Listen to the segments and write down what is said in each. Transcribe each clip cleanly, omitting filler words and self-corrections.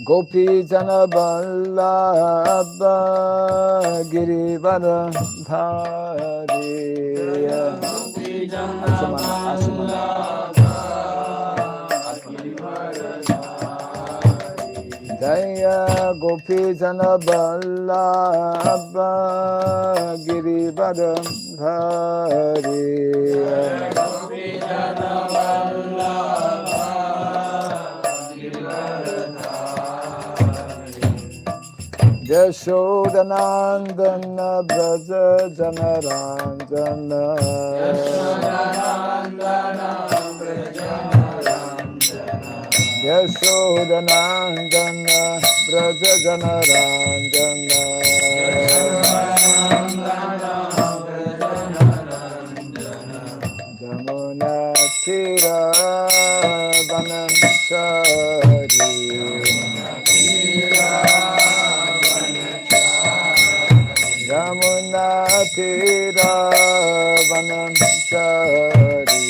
Gopi Jana Vallabha Girivara Dhari. Asumana. Jaya Gopi Jana Vallabha Girivara Dhari. Yashodanandana Braja Janaranjana. Yashodanandana Braja Janaranjana. Jamuna Tira Vanamchari. Jamuna Tira Vanamchari.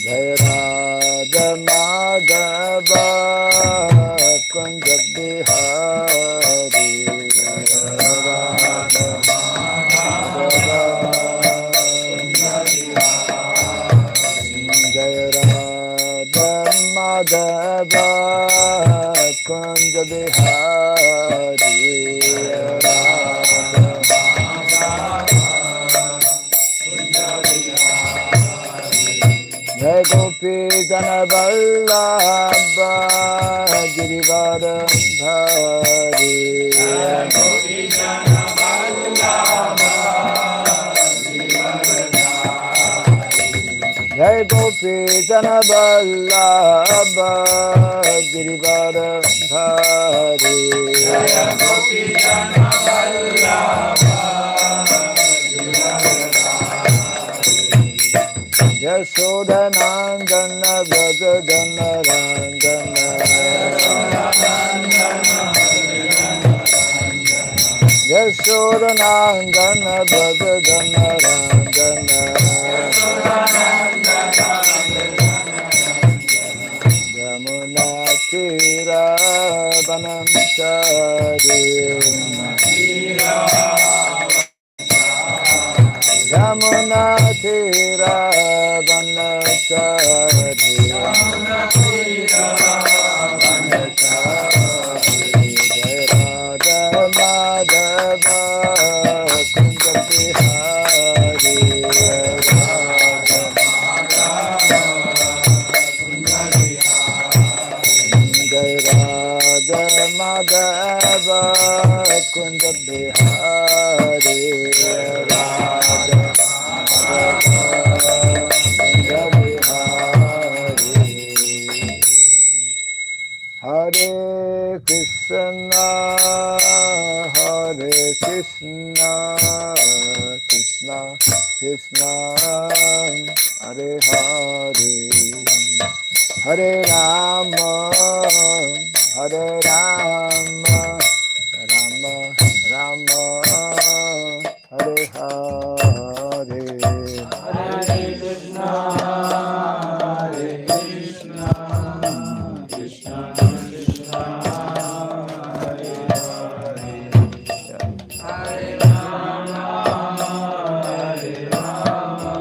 Jai Radha Madhava Kunja Bihari. Jai Radha Madhava Kunja Bihari. Jai Gopi Jana Vallabha Girivara Dhari. Jai Gopi Jana Vallabha Girivara Dhari. Yashodanandana Braja Janaranjana. Yashodanandana Braja Janaranjana. Jamuna Tira Vanamchari. Jamuna Tira Vanamchari. Jai Radha Madhava Kunja Bihari. Jai Radha Madhava Kunja Bihari. Hare Krishna, Hare Krishna, Krishna Krishna, Hare Hare, Hare Rama, Hare Rama, Rama Rama, Hare Hare. Hare Krishna, Hare Krishna, Krishna Krishna, Hare Hare, Hare Rama, Hare Rama,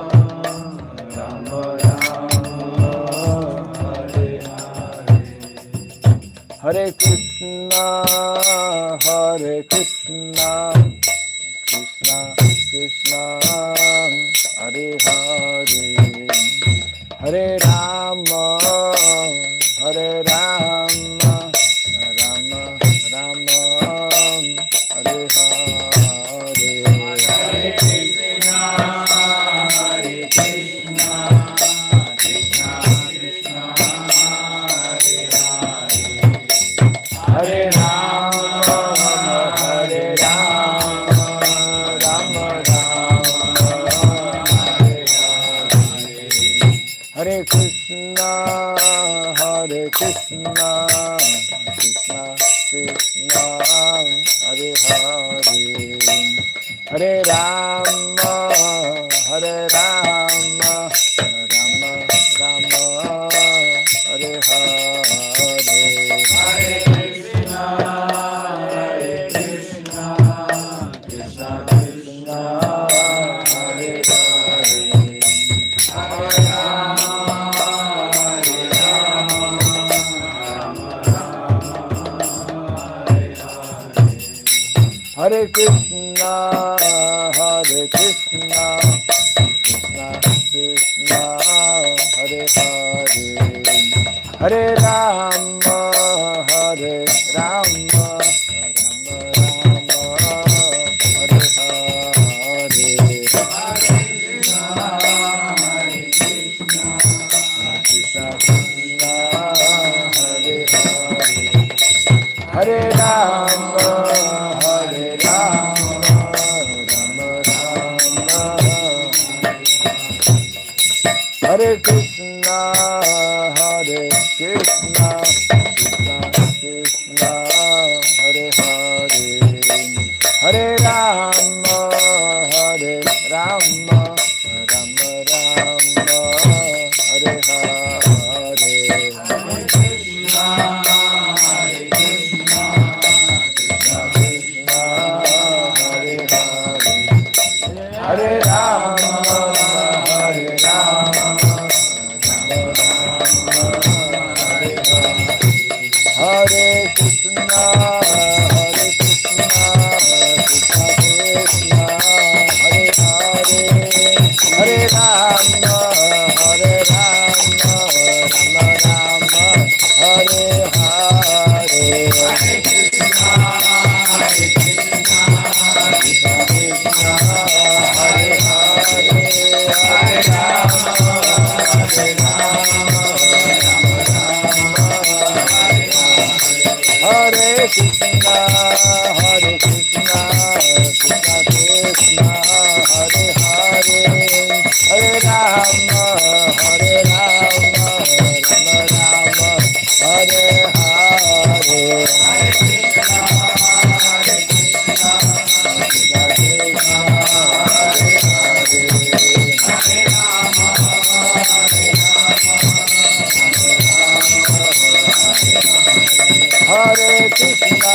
Rama Rama, Hare Hare. Hare Krishna, Hare Krishna, Krishna Krishna, Hare Hare, Hare Rama, Hare Rama, Rama Rama, Hare Hare. Hare Krishna, Hare Krishna, Krishna Krishna, Hare Hare, Hare Rama, Hare Rama, Rama Rama, Hare Hare. Hare Krishna, Hare Krishna, Krishna Krishna, Hare Hare, Hare Rama, Hare Rama, Rama Rama Hare Hare Hare Krishna, Hare Krishna, Krishna Krishna, Hare Hare, Hare Rama, Hare Rama, Rama Rama, Hare Hare. Hare Krishna, Hare Krishna, Krishna Krishna, Hare Hare, Hare Rama, Hare Rama, Rama Rama, Hare Hare, Krishna Krishna, Hare Hare, Hare Rama, Hare Rama, Rama Rama, Hare Krishna, Hare Krishna, Krishna Krishna, Hare Hare, Hare Rama, Hare Rama, Rama Rama, Hare Hare, Hare Rama, Hare Rama, Hare Krishna, Hare Krishna, Krishna Krishna, Hare Hare, Hare Rama, Hare Rama, Rama Rama, Hare Hare, Hare Krishna, Hare Krishna, Krishna Krishna, Hare Hare, Hare Rama, Hare Rama, Hare Krishna, Hare Krishna, Krishna Krishna, Hare Hare, Hare Rama, Hare Rama, Rama Rama, Hare Hare, Hare Krishna, Hare Krishna, Krishna Krishna, Hare Hare, Hare Rama, Hare Hare Krishna,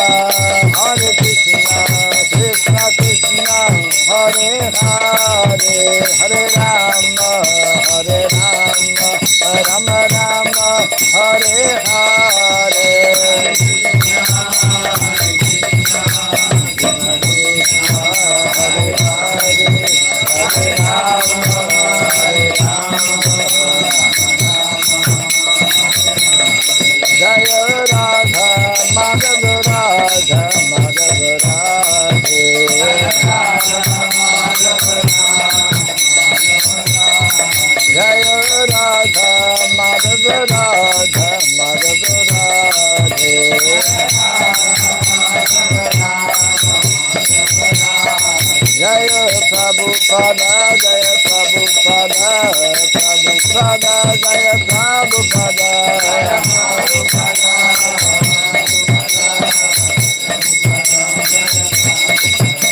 Hare Krishna, Krishna Krishna, Hare Hare, Hare Rama, Hare Rama, Rama Rama, Hare Hare, Hare Krishna, Hare Krishna, Krishna Krishna, Hare Hare, Hare Rama, Hare Rama, Jaya Radha Madhava Radha Madhava Radhe, Jaya Radha Madhava Radha Madhava Radhe, Jaya Prabhupada, Jaya Prabhupada, Prabhupada, Jaya Prabhupada, Jaya Prabhupada,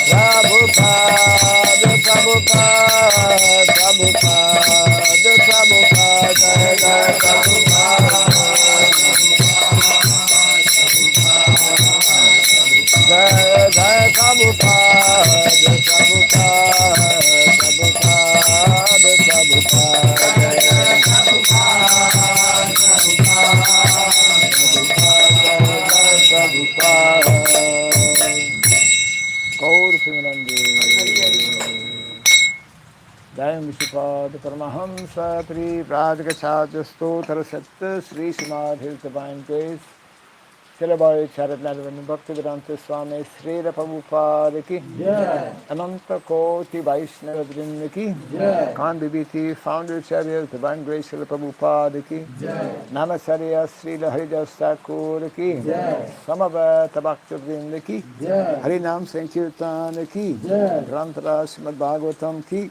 Prabhupada, Prabhupada, Prabhupada, Jaya Prabhupada, Jaya Jaya Prabhupada, Prabhupada, Prabhupada, Prabhupada, Jaya Prabhupada, Gaur Premanande, Jai Vishupad Paramahamsa Pri Pradgachadya Stotra Satya Sri Srimad His Divine Grace Celebrate Charatnaravan Bhaktivedanta Swami Sri Prabhupada ki Ananta Koti Vaishnava Vrinda ki Kandiviti Founder Charya Divine Grace Sri Prabhupada ki Namasarya Sri Haridas Thakur ki Samavata Bhakta Vrinda ki Harinam Sankirtan ki Grantara Srimad Bhagavatam ki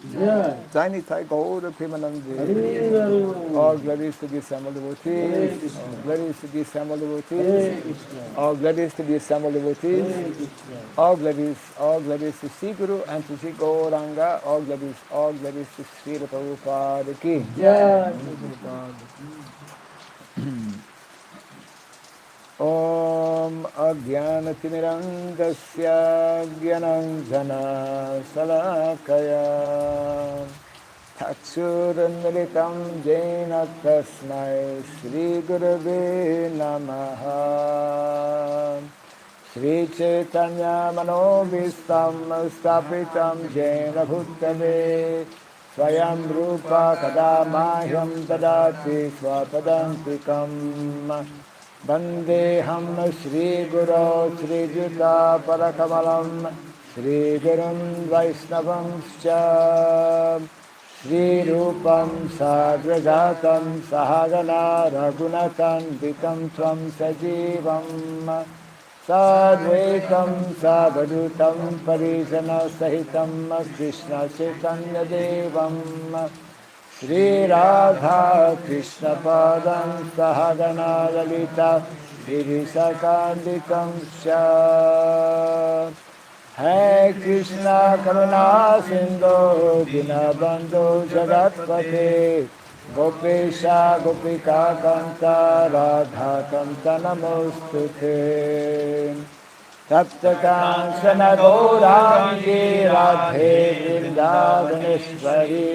Jai Thai Gaur Premanande. All glories to the assembled devotees, all glories to the assembled devotees, All glories to the assembled devotees. All glories to Sri Guru and to Sri Gauranga. All glories to Sri Prabhupada ki. Om Agyanatimirandasya Gyananjana Salakaya Chakshurunmilitam Jena Tasmai Sri Gurave Namaha Sri Chaitanya Manovistam Stapitam Jena Bhutale Swayam Rupa Kadamahyam Tadati Swapadantikam Vandeham Shri Guru Shri Juta Parakamalam Shri Gurun Vaisnavam Scha Shri Rupam Sagrajatam Sahagana Raghunatan Vitam Tvam Sajivam Sadvaitam Savadutam Parijana Sahitam Krishna Chaitanya Devam Shri Radha Krishna Padam Sahagana Lalita Virisakandikam Sha Hai Krishna Karuna Sindhu Dinabandhu Jagatpate Gopesha Gopika Kanta Radha Kanta Namostute Tapta Kanchana Gaurangi Radhe Vrindavaneshwari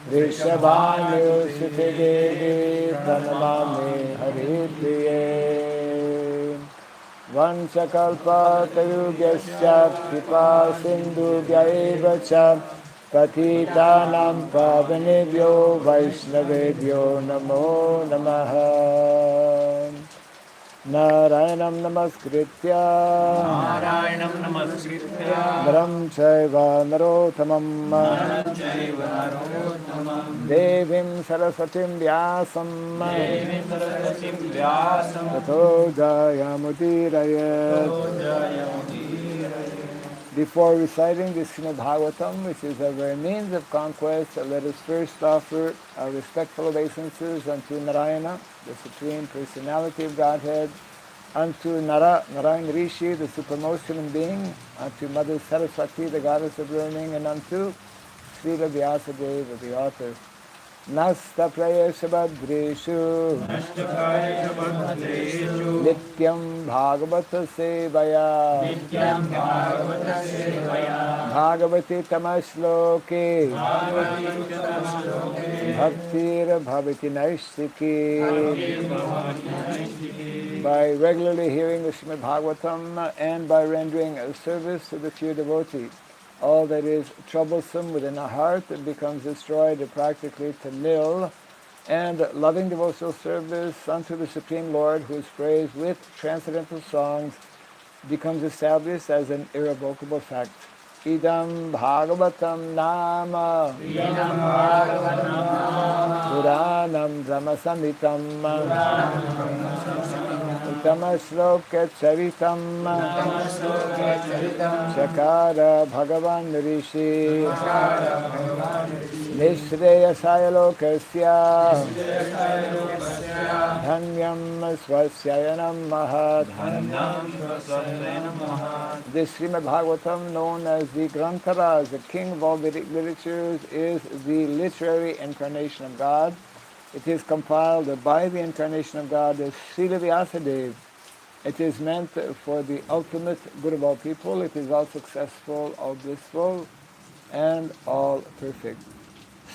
Vrishabhanu Sute Devi Pranamami Haripriye Vanchakalpa Tayugyasya Kripa Sindhu Gyaivacha Patitanam Pavanebhyo Vaishnavebhyo Namo Namaha Narayanam Namaskritya Naram Chaiva Narottamam Devim Saraswatim Vyasam Tato Jayamudirayat. Before reciting the Srimad Bhagavatam, which is our means of conquest, let us first offer our respectful obeisances unto Narayana, the Supreme Personality of Godhead, unto Narayan Rishi, the supremmost human being, unto Mother Saraswati, the goddess of learning, and unto Srila Vyasadeva, the author. Nasta Prayesha Badreshu Nityam Bhagavata Sevaya Bhagavati Tamashloke Bhaktir Bhavati Naishiki. By regularly hearing the Srimad Bhagavatam and by rendering a service to the pure devotee, all that is troublesome within the heart becomes destroyed practically to nil, and loving devotional service unto the Supreme Lord, who is praised with transcendental songs, becomes established as an irrevocable fact. Idam Bhagavatam Nama Puranam Brahmasamitam Uttama Charitam Chakara Bhagavan Rishi Nishreyasaya Lokasya Dhanyam Swasyayanam Mahat. This Srimad Bhagavatam, known as the Granthara, the king of all Vedic literatures, is the literary incarnation of God. It is compiled by the incarnation of God as Srila Vyasadeva. It is meant for the ultimate good of all people. It is all successful, all blissful, and all perfect.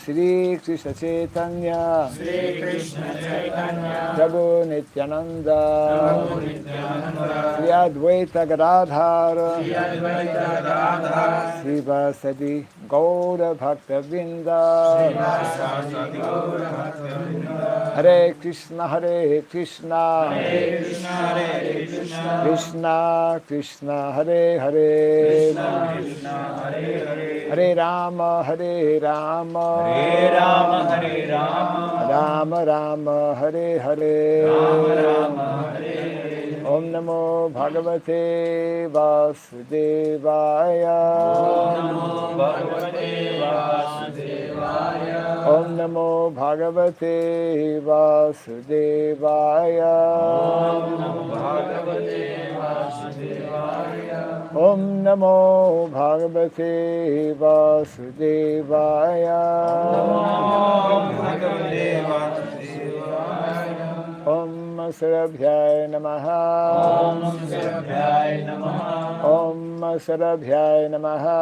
Sri Krishna Chaitanya Prabhu Nityananda Sri Advaita Gadadhar Sri Vasadi Gaura Bhakta Vrinda Hare Krishna Krishna Krishna Hare Hare Hare Rama Rama Rama Hare Hare Om Namo Bhagavate Vasudevaya. Om Namo Bhagavate Vasudevaya. Om Namo Bhagavate Vasudevaya. Om Sarabhyaya Namaha. Om Sarabhyaya Namaha.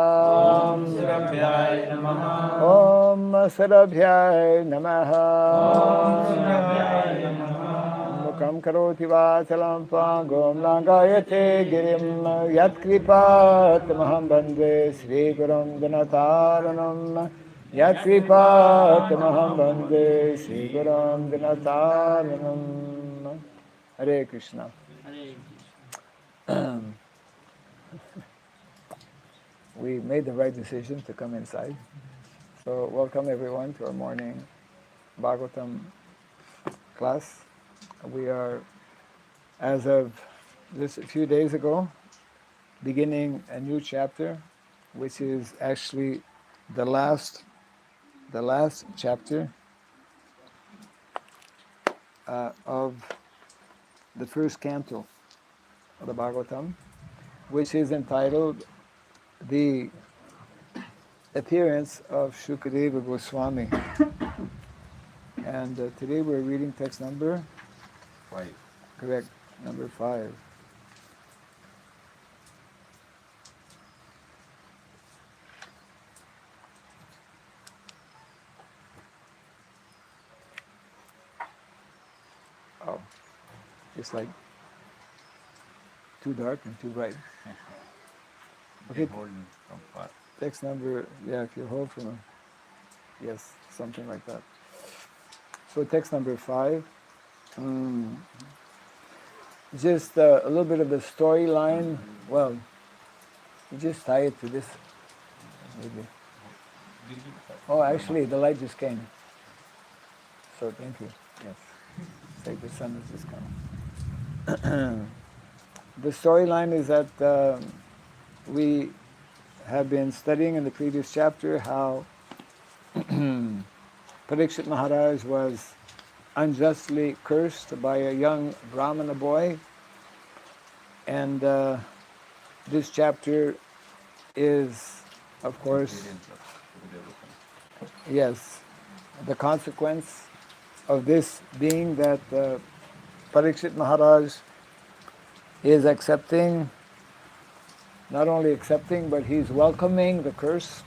Om Sarabhyaya Namaha. Mukam karoti vasalam pangom langayate girim yat kripat maham bande Sri Gurum Dinataranam yat kripat maham bande Sri Gurum Dinataranam. Hare Krishna. We made the right decision to come inside. So welcome everyone to our morning Bhagavatam class. We are, as of just a few days ago, beginning a new chapter, which is actually the last chapter of the first canto of the Bhagavatam, which is entitled The Appearance of Shukadeva Goswami. And today we're reading text number 5. Correct, number 5. Oh, it's like too dark and too bright. Okay, text number, yeah, if you hold from yes, something like that. So text number 5. Just a little bit of the storyline. Well, you just tie it to this, maybe. Oh, actually, the light just came. So thank you. Yes, it's like the sun has just come. The storyline is that we have been studying in the previous chapter how Parikshit Maharaj was unjustly cursed by a young Brahmana boy, and this chapter is, of course, yes, the consequence of this being that Parikshit Maharaj is accepting, not only accepting, but he's welcoming the curse.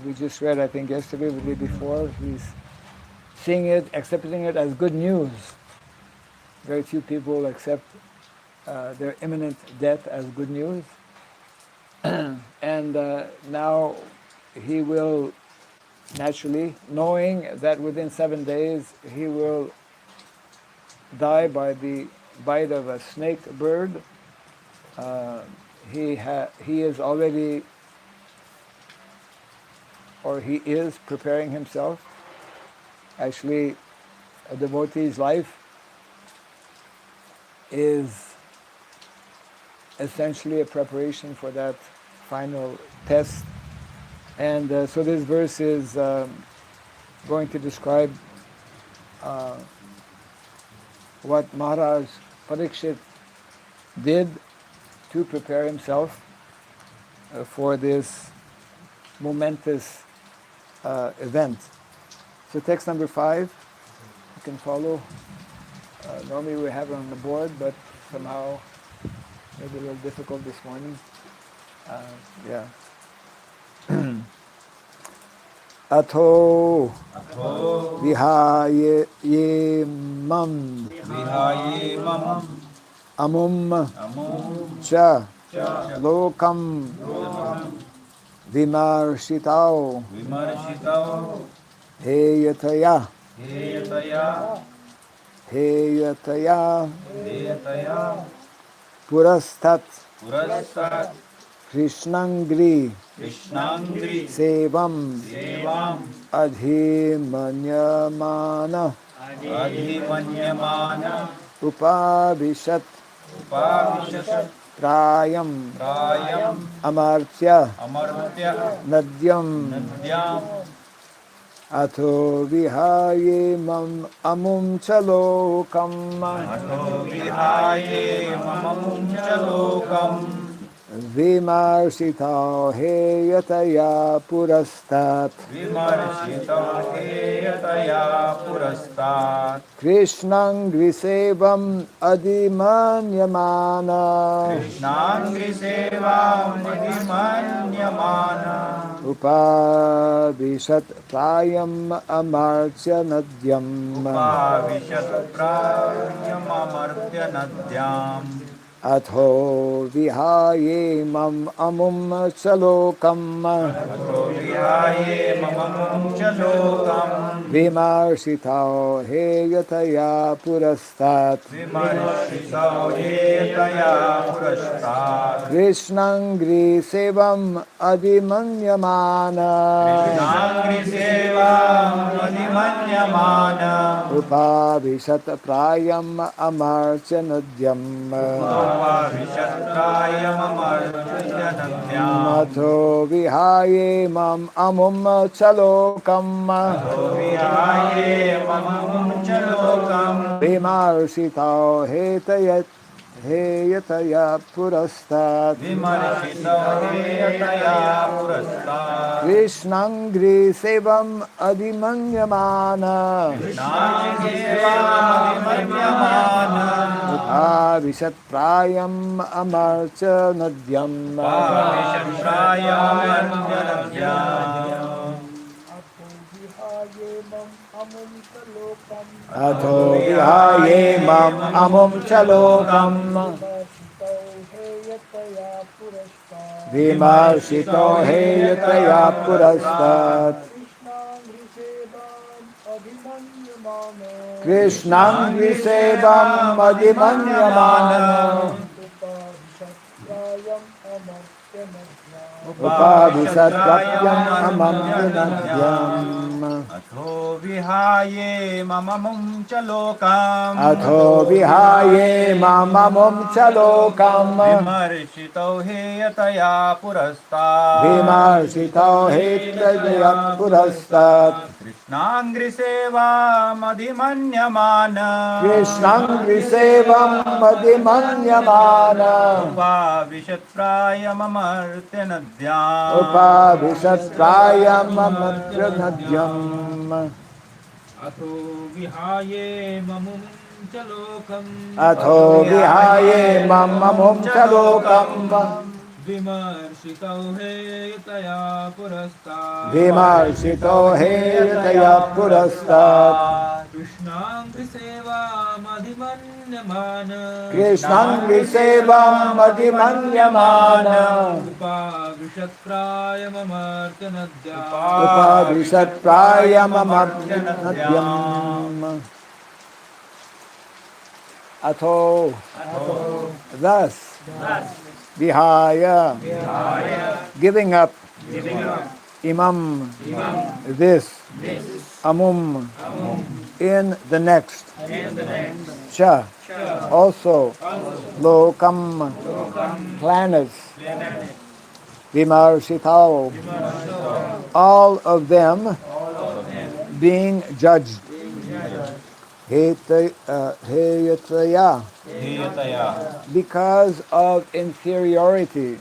We just read, I think yesterday or the day before, he's seeing it, accepting it as good news. Very few people accept their imminent death as good news. And now he will naturally, knowing that within 7 days he will die by the bite of a snake bird, he is already, or he is preparing himself. Actually, a devotee's life is essentially a preparation for that final test. And so this verse is going to describe what Maharaj Parikshit did to prepare himself for this momentous event. So text number 5, you can follow. Normally we have it on the board, but somehow maybe a little difficult this morning. Yeah. Atho vihaye mam amum cha lokam vimarshitao heyataya purastat krishnangri sevam adhimanyamana upabhishat Upavishat Prayam Prayam Amartya Amartya Nadyam Nadyam Atho Vihaye Mam Amum Chalokam Ato Vihaye Mamam Chalokam Vimarsita Heyataya Purastat Vimarshita Heyataya Purastat Krishnang Grisevam Adimanyamana Krishnangri Sevam Adhimanyamana Upadishat Prayam Amartya Nadyam Upavishat Prayam Amartya Nadyam Atho Vihaye Mam Amum Chalokam Ato Vihaye Mamam Chalokam Vimarsita Heyataya Purastat Vimarshita Heyataya Purastat Krishnangri Sevam Adimanyamana Krishnangri Sevam Adhimanyamana Upavishat Prayam Amartya Nadyam Upavishatrayam Amartya Nadyam Atho Vihaye Mam Amum Chalokam Vihaye Mamam Chalokam Vimarsita Heyataya Purastat Vimarshita Heyataya Purastat Krishnangri Sevam Adimanyamana Krishnangri Sevam Adhimanyamana Upavishat Prayam Amartya Nadyam Upavishatrayam Amartya Nadyam Atho Vihaye Mam Amum Chalokam Vimarshito Heyataya Purastat Krishnang Visevam Adimanyamana Upavishat Pratyam Amamdinadyam Atho Vihaye Mamam Chalokam Atho Vihaye Mamamum Chalokam Vimarshito Heyataya Purastat Vimarshito Hetaya Purastat Krishnangri Sevam Adhimanyamana Krishnang Visevam Adimanyamana Upavishatrayam Amartya Nadyam Upavishat Prayam Amartya Nadyam अथो विहाये ममुं च लोकम् Atho Vihaye Mamamum Chalokam विमर्शितौ हेतया पुरस्तात् Vimarshito Hetaya Purastat कृष्णाङ्घ्रिसेवामधिमन्यमान Krishnang Visevam Adimanyamana उपाविशत्प्रायममर्त्यनद्या Upavishat Prayam Amartya Nadyam Atho Thus Vihaya Giving up Imam This Amum In the next Cha Also Lokam Planets Vimarsitao all of them being judged Heyataya Heyataya because of inferiority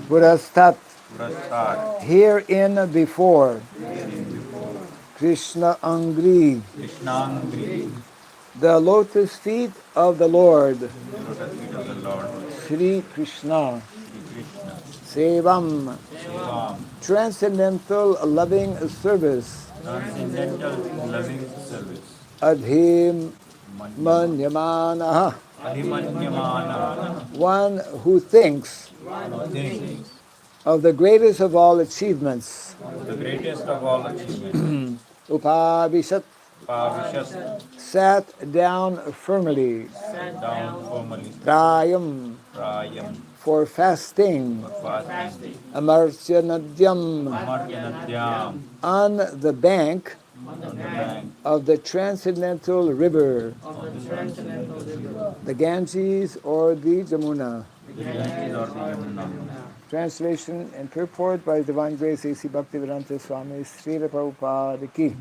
Purastat Purastat herein before Krishna Angri Krishnangri the lotus feet of the Lord Lotus feet of the Lord Sri Krishna Krishna Sevam Shivam transcendental loving service Transcendental Loving Service Adhim Manyamana Adhimanyamana one who thinks Things of the greatest of all achievements the greatest of all achievements Upavishat Pavishat sat down firmly down formally Prayam Prayam for fasting Fasting Amartya Nadyam Amartya Nadyam on the bank on the bank of the transcendental river, the Ganges or the Jamuna. the Ganges or the Yamuna. Translation and purport by His Divine Grace A.C. Bhaktivedanta Swami Srila Prabhupada Ki.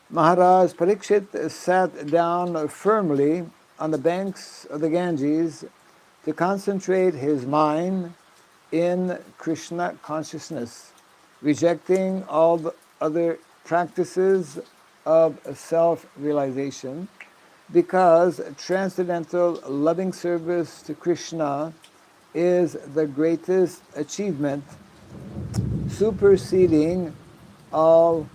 Maharaj Parikshit sat down firmly on the banks of the Ganges to concentrate his mind in Krishna consciousness, rejecting all the other practices of self-realization, because transcendental loving service to Krishna is the greatest achievement, superseding all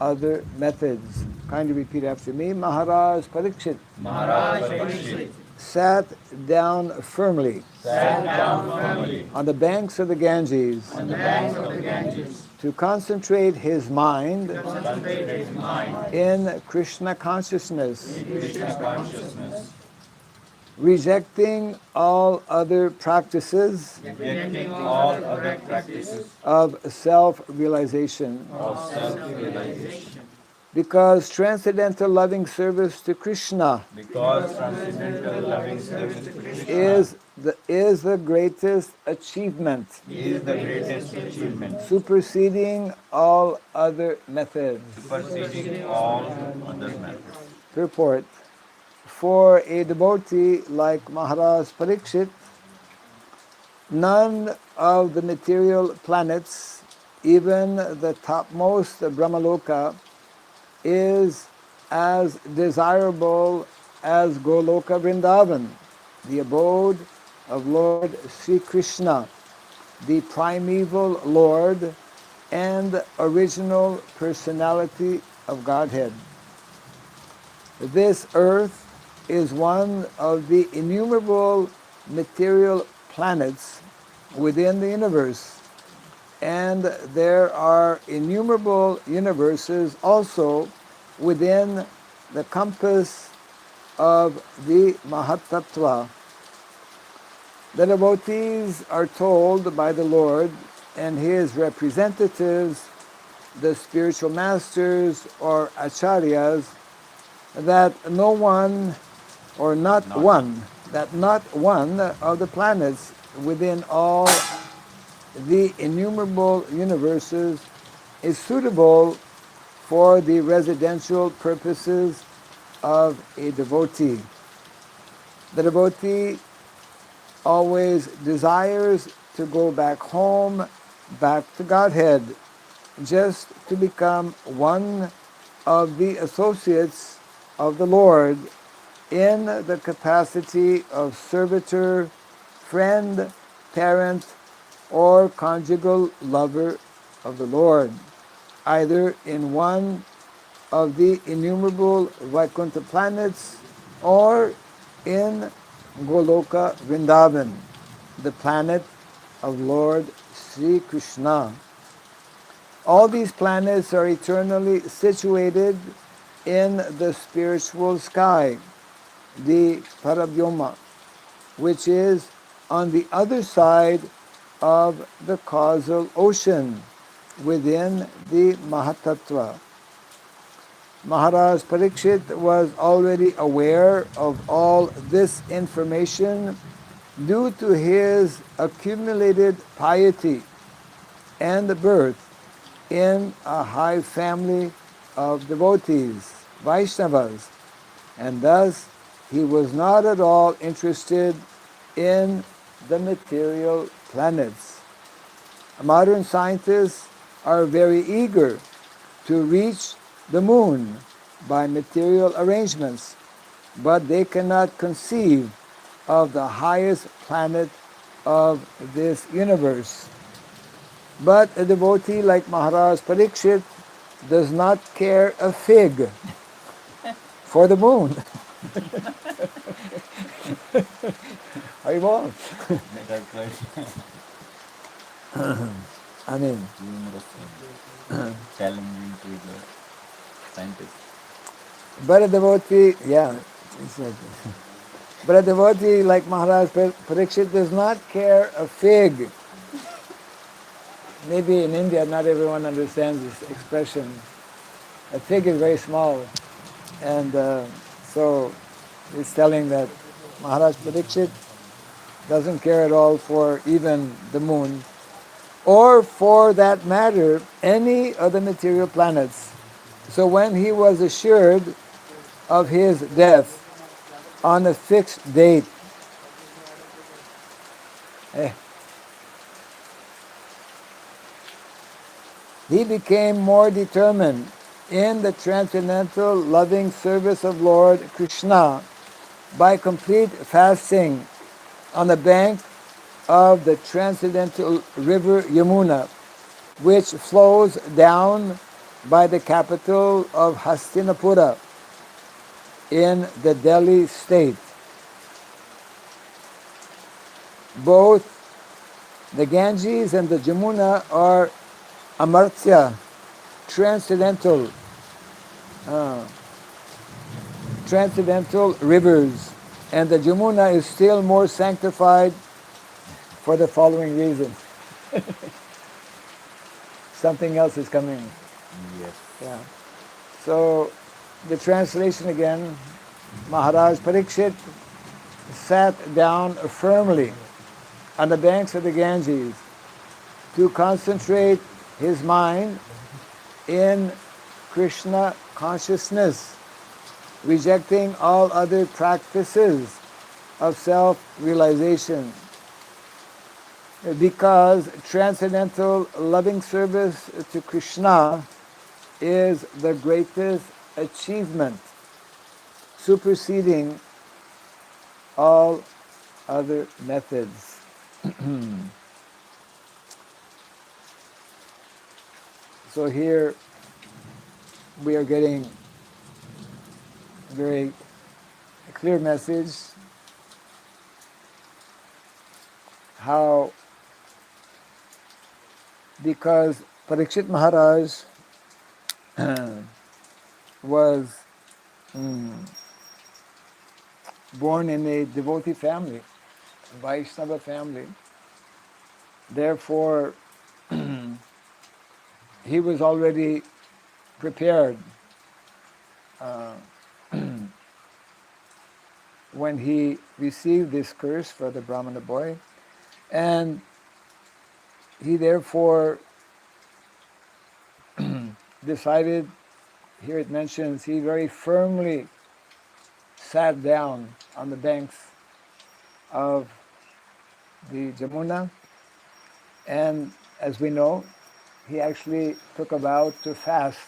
other methods. Kindly repeat after me. Maharaj Parikshit Maharaj Parikshit sat down firmly sat down firmly on the banks of the Ganges on the banks of the Ganges to concentrate his mind to concentrate his mind in Krishna consciousness, in Krishna consciousness, rejecting all other practices rejecting all other practices of self-realization, of self-realization. because transcendental loving service to Krishna Because transcendental loving service to Krishna is the greatest achievement, is the greatest achievement, superseding all other methods. superseding all other methods. Purport. For a devotee like Maharaj Parikshit, none of the material planets, even the topmost Brahmaloka, is as desirable as Goloka Vrindavan, the abode of Lord Sri Krishna, the primeval Lord and original personality of Godhead. This earth is one of the innumerable material planets within the universe, and there are innumerable universes also within the compass of the Mahatattva. The devotees are told by the Lord and His representatives, the spiritual masters or acharyas, that not one of the planets within all the innumerable universes is suitable for the residential purposes of a devotee. The devotee always desires to go back home, back to Godhead, just to become one of the associates of the Lord in the capacity of servitor, friend, parent, or conjugal lover of the Lord, either in one of the innumerable Vaikuntha planets or in Goloka Vrindavan, the planet of Lord Sri Krishna. All these planets are eternally situated in the spiritual sky, the Paravyoma, which is on the other side of the causal ocean within the Mahatattva. Maharaj Parikshit was already aware of all this information due to his accumulated piety and birth in a high family of devotees, Vaishnavas, and thus he was not at all interested in the material planets. Modern scientists are very eager to reach the moon by material arrangements, but they cannot conceive of the highest planet of this universe. But a devotee like Maharaj Parikshit does not care a fig for the moon. Haribol. I mean, Challenging to the scientists. but a devotee, yeah, but a devotee like Maharaj Parikshit does not care a fig. Maybe in India not everyone understands this expression. A fig is very small. And so it's telling that Maharaj Parikshit doesn't care at all for even the moon, or for that matter, any of the material planets. So when he was assured of his death on a fixed date, eh, he became more determined in the transcendental loving service of Lord Krishna by complete fasting on the bank of the transcendental river Yamuna, which flows down by the capital of Hastinapura in the Delhi state. Both the Ganges and the Jamuna are amartya, transcendental, transcendental rivers, and the Jamuna is still more sanctified for the following reason. Something else is coming. Yes. Yeah. So the translation again, Maharaj Parikshit sat down firmly on the banks of the Ganges to concentrate his mind in Krishna consciousness, rejecting all other practices of self-realization. Because transcendental loving service to Krishna is the greatest achievement, superseding all other methods. So here we are getting a very clear message how, because Parikshit Maharaj was born in a devotee family, a Vaishnava family, therefore he was already prepared when he received this curse for the Brahmana boy, and he therefore decided, here it mentions, he very firmly sat down on the banks of the Jamuna, and as we know, he actually took a vow to fast,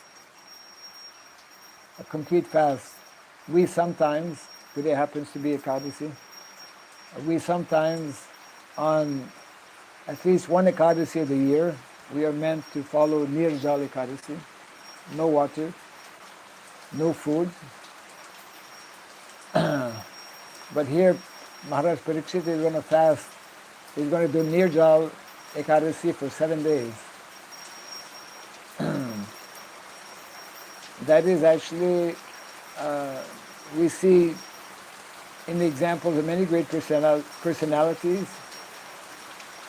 a complete fast. We sometimes, today happens to be Ekadasi, we sometimes on at least one Ekadasi of the year, we are meant to follow Nirjal Ekadasi, no water, no food. But here, Maharaj Parikshit is going to fast, he's going to do Nirjal Ekadasi for 7 days. That is actually, we see in the examples of many great personalities,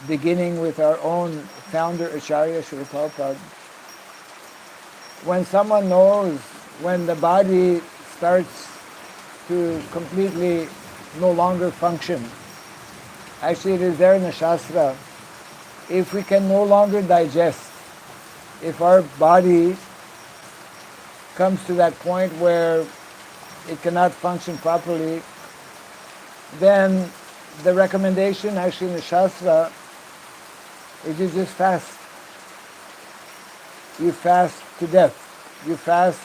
beginning with our own founder Acharya Srila Prabhupada. When someone knows, when the body starts to completely no longer function, actually it is there in the Shastra, if we can no longer digest, if our body comes to that point where it cannot function properly, then the recommendation actually in the Shastra is you just fast. You fast to death. You fast,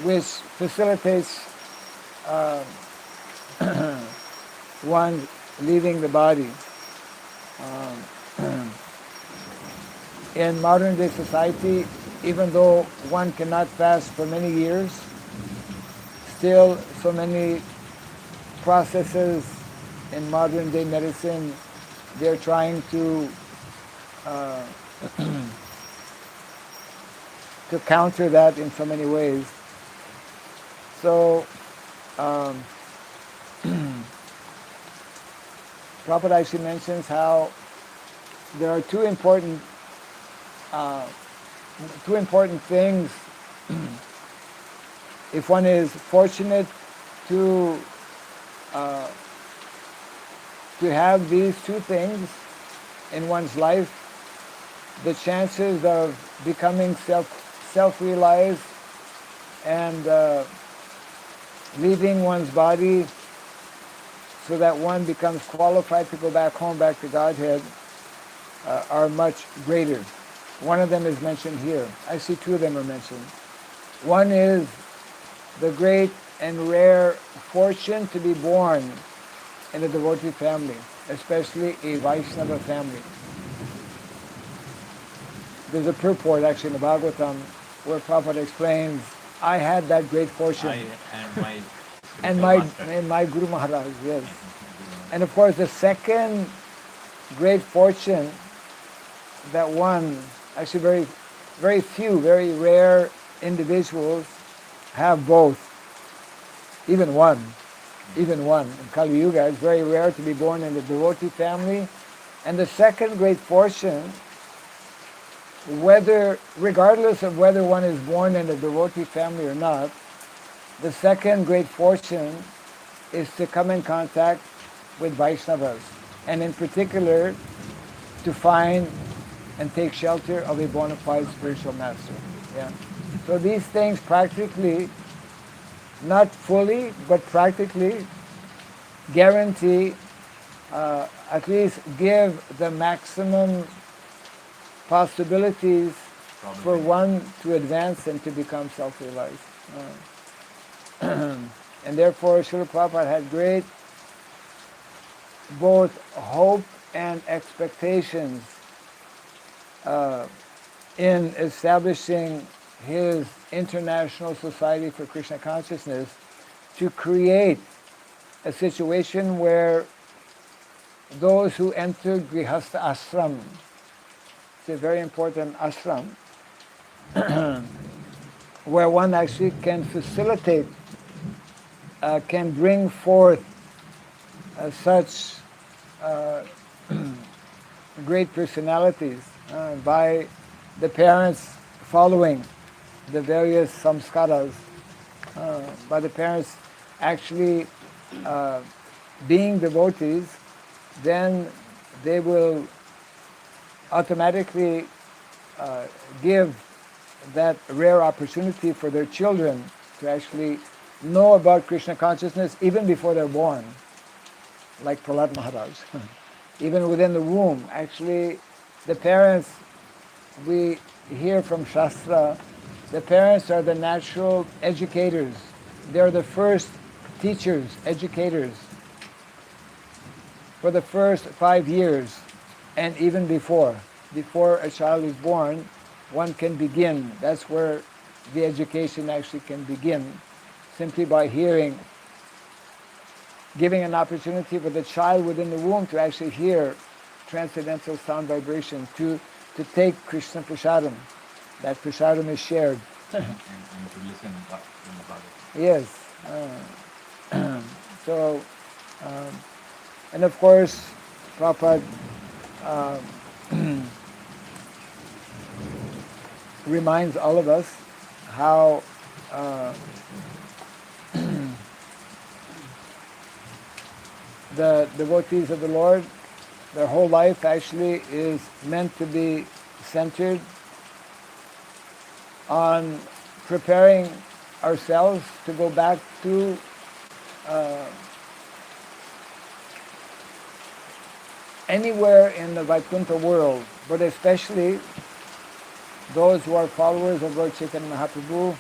which facilitates one leaving the body. In modern day society, even though one cannot fast for many years, still so many processes in modern day medicine, they're trying to to counter that in so many ways. So Prabhupada actually mentions how there are two important things if one is fortunate to uh, have these two things in one's life, the chances of becoming self-realized and leaving one's body so that one becomes qualified to go back home, back to Godhead, are much greater. One of them is mentioned here. I see two of them are mentioned. One is the great and rare fortune to be born in a devotee family, especially a Vaishnava family. There's a purport actually in the Bhagavatam where Prabhupada explains, I had that great fortune. And my and my Guru Maharaj, yes. And of course the second great fortune that one, actually very few, very rare individuals have both. Even one. In Kali Yuga, it's very rare to be born in a devotee family. And the second great fortune, regardless of whether one is born in a devotee family or not, the second great fortune is to come in contact with Vaishnavas, and in particular, to find and take shelter of a bona fide spiritual master. Yeah. So these things practically, not fully, but practically guarantee, at least give the maximum possibilities for one to advance and to become self-realized. And therefore, Srila Prabhupada had great both hope and expectations in establishing his International Society for Krishna Consciousness to create a situation where those who enter Grihastha Ashram, it's a very important ashram, where one actually can facilitate, can bring forth such great personalities by the parents following the various samskaras, by the parents actually being devotees, then they will automatically give that rare opportunity for their children to actually know about Krishna consciousness even before they're born, like Prahlad Maharaj. Even within the womb, actually, the parents, we hear from Shastra, the parents are the natural educators. They're the first teachers, educators, for the first 5 years, and even before a child is born, one can begin. That's where the education actually can begin, simply by hearing, giving an opportunity for the child within the womb to actually hear transcendental sound vibration, to take Krishna Prasadam. That Prasadam is shared. and to listen in the Bhagavatam. Yes. So, and of course, Prabhupada reminds all of us how the devotees of the Lord, their whole life actually is meant to be centered on preparing ourselves to go back to anywhere in the Vaikuntha world, but especially those who are followers of Lord Chaitanya Mahaprabhu.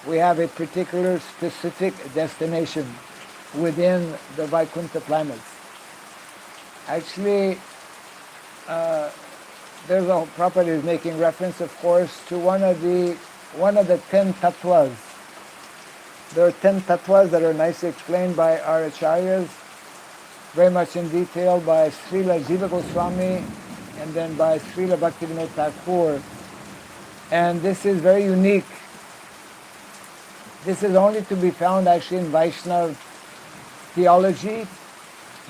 We have a particular specific destination within the Vaikuntha planets. Actually, Prabhupada is making reference, of course, to one of the 10 tattvas. There are 10 tattvas that are nicely explained by our acharyas, very much in detail by Srila Jiva Goswami and then by Srila Bhaktivinoda Thakur. And this is very unique. This is only to be found actually in Vaishnava theology,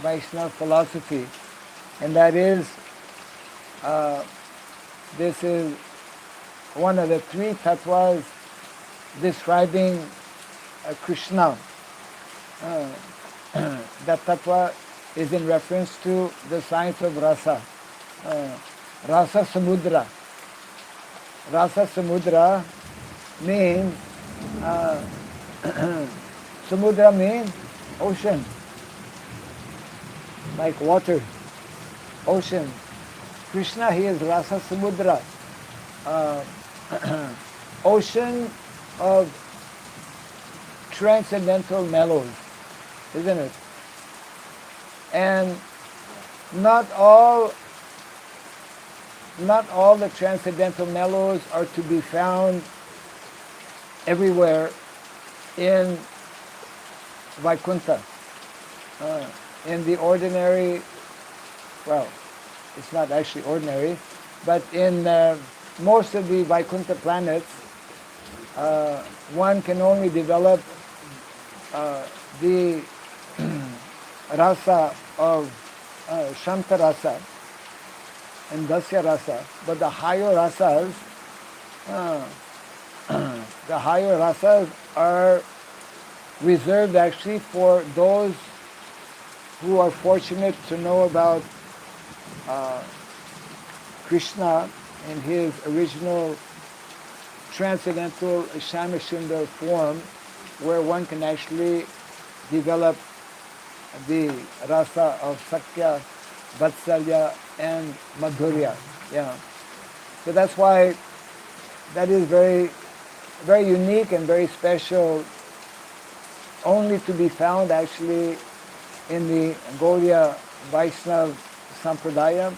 Vaishnava philosophy. And that is, this is one of the 3 tattvas describing Krishna. That tattva is in reference to the science of rasa. Rasa samudra. Rasa samudra means samudra means ocean, like water, ocean. Krishna, he is rasa samudra, ocean of transcendental mellows, isn't it? And not all the transcendental mellows are to be found everywhere in Vaikuntha. In the ordinary, well, it's not actually ordinary, but in most of the Vaikuntha planets, one can only develop the rasa of Shanta rasa and Dasya rasa, but the higher rasas are reserved actually for those who are fortunate to know about Krishna in his original transcendental Shamashundar form, where one can actually develop the rasa of Sakya, Vatsalya, and Madhurya. Yeah. So that's why that is very, very unique and very special, only to be found actually in the Gaudiya Vaishnava Sampradaya.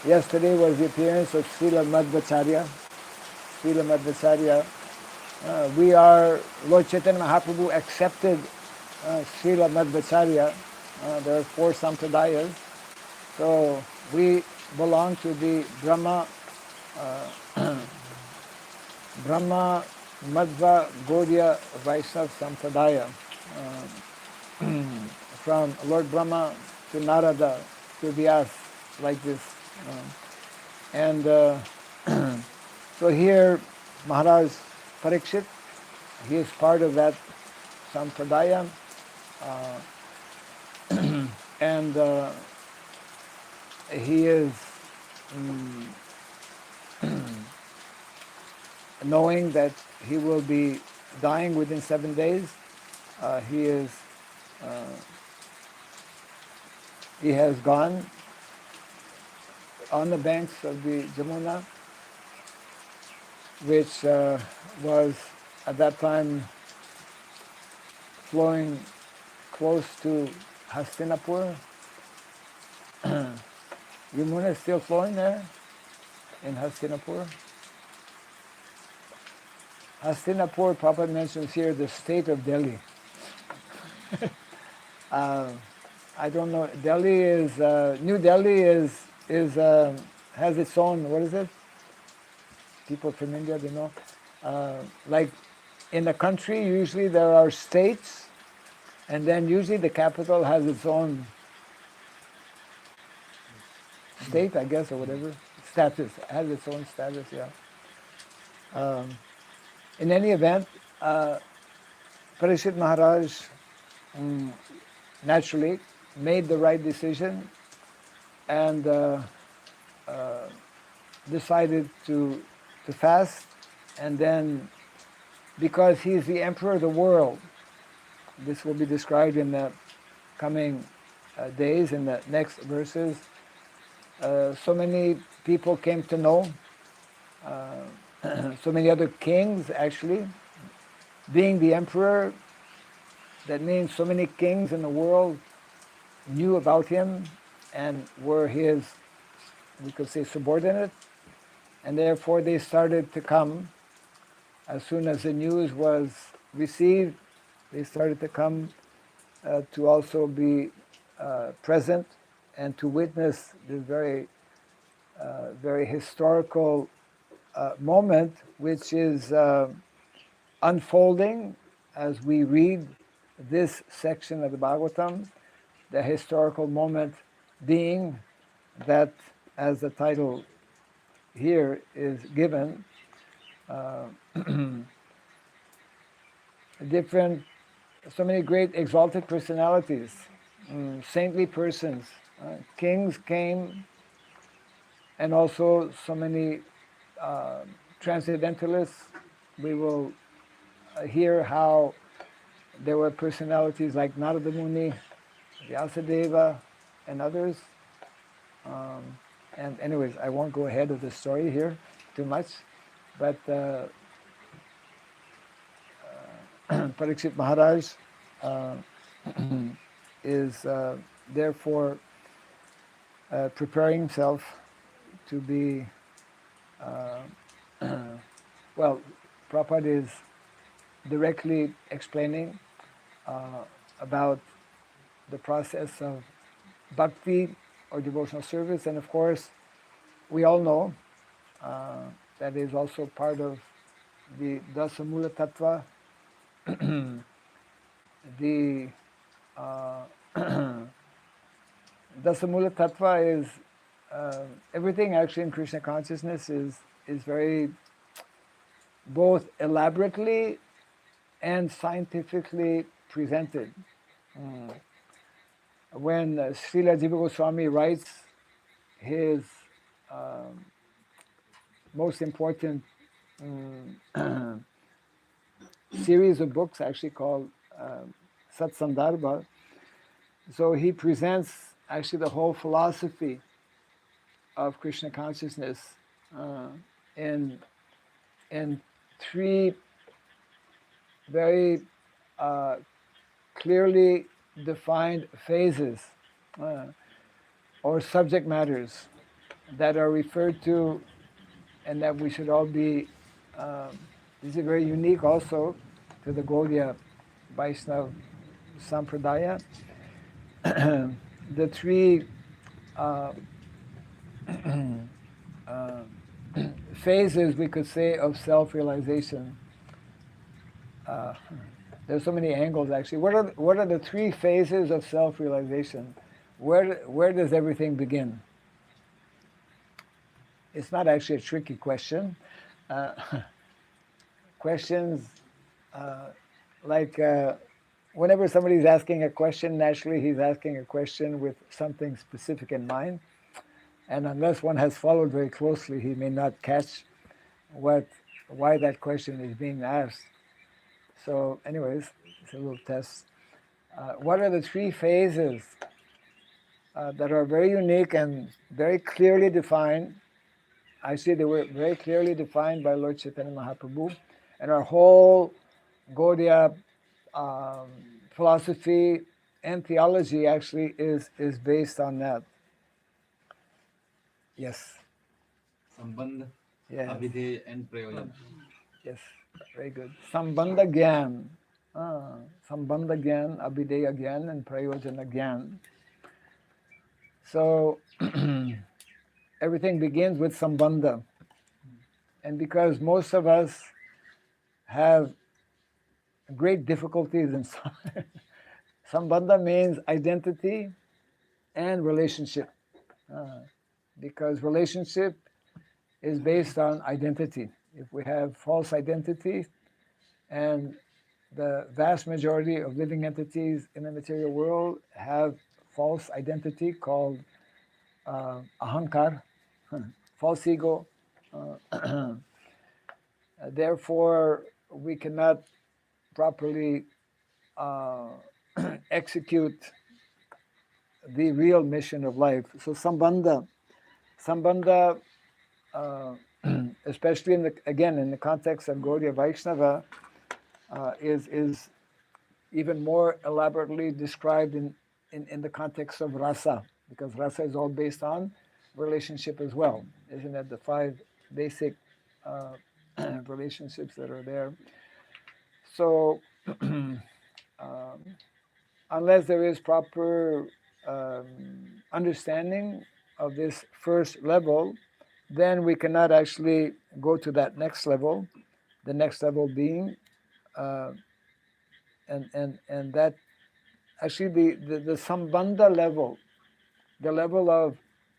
Yesterday was the appearance of Srila Madhvacharya. Srila Madhvacharya. Lord Chaitanya Mahaprabhu accepted Srila Madhvacharya. There are 4 Sampradayas. So we belong to the Brahma Madhva Gaudiya Vaishnava Sampradaya. From Lord Brahma to Narada to Vyas, like this. And so here Maharaj Parikshit, he is part of that Sampradaya. And he is knowing that he will be dying within 7 days. He has gone on the banks of the Jamuna, which was at that time flowing close to Hastinapur. Yamuna is still flowing there in Hastinapur. Hastinapur, Prabhupada mentions here the state of Delhi. I don't know. Delhi is New Delhi has its own. What is it? People from India, they know. Like in the country, usually there are states, and then usually the capital has its own state, I guess, or whatever status. It has its own status. Yeah. In any event, Parikshit Maharaj naturally made the right decision and decided to fast, and then because he is the emperor of the world, this will be described in the coming days, in the next verses. So many people came to know, so many other kings actually. Being the emperor, that means so many kings in the world knew about him and were his, we could say, subordinate, and therefore they started to come. As soon as the news was received, they started to come to also be present and to witness this very, very historical moment, which is unfolding as we read this section of the Bhagavatam. The historical moment being that, as the title here is given, uh, different, so many great exalted personalities, saintly persons, kings came, and also so many transcendentalists. We will hear how there were personalities like Narada Muni, Vyasadeva, and others. And anyways, I won't go ahead of the story here too much, but Parikshit Maharaj is therefore preparing himself to be, well, Prabhupada is directly explaining about the process of bhakti or devotional service, and of course, we all know that is also part of the Dasamula Tattva. The Dasamula Tattva is everything actually in Krishna consciousness is very both elaborately and scientifically presented. When Srila Jiva Goswami writes his most important series of books, actually called Sat Sandarbha, so he presents actually the whole philosophy of Krishna consciousness in three very clearly defined phases or subject matters that are referred to, and that we should all be. This is very unique also to the Gaudiya Vaishnava Sampradaya. The three phases, we could say, of self-realization. There's so many angles actually. What are the three phases of self-realization? Where does everything begin? It's not actually a tricky question. Questions like whenever somebody's asking a question, naturally he's asking a question with something specific in mind. And unless one has followed very closely, he may not catch why that question is being asked. So anyways, it's a little test. What are the three phases that are very unique and very clearly defined? I see they were very clearly defined by Lord Chaitanya Mahaprabhu, and our whole Gaudiya philosophy and theology actually is based on that. Yes. Sambandha, Yes. Abhidheya, and Prayojan. Yes. Very good. Sambandha Gyan. Sambandha Gyan, Abhideya Gyan, and Prayojana Gyan. So everything begins with Sambandha. And because most of us have great difficulties in Sambandha means identity and relationship. Because relationship is based on identity. If we have false identity, and the vast majority of living entities in the material world have false identity called ahankar, false ego. Therefore, we cannot properly execute the real mission of life. So Sambandha, especially in the context of Gaudiya Vaishnava, is even more elaborately described in the context of rasa, because rasa is all based on relationship as well, isn't it? The five basic relationships that are there. So unless there is proper understanding of this first level, then we cannot actually go to that next level. The next level being, and that actually the sambandha level, the level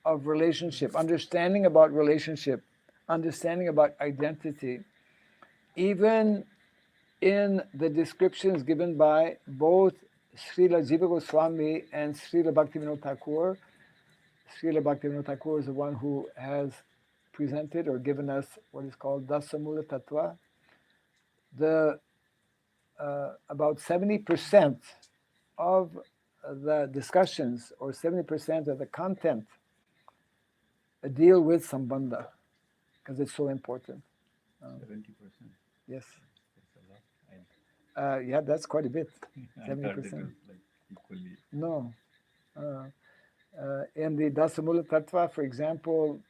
of relationship, understanding about relationship, understanding about identity, even in the descriptions given by both Srila Jiva Goswami and Srila Bhaktivinoda Thakur. Srila Bhaktivinoda Thakur is the one who has presented or given us what is called Dasamula Tattva. The about 70% of the discussions or 70% of the content deal with Sambandha because it's so important. 70%. Yes. That's a lot. Yeah, that's quite a bit. I thought it 70%. was like equally. No. In the Dasamula Tattva, for example,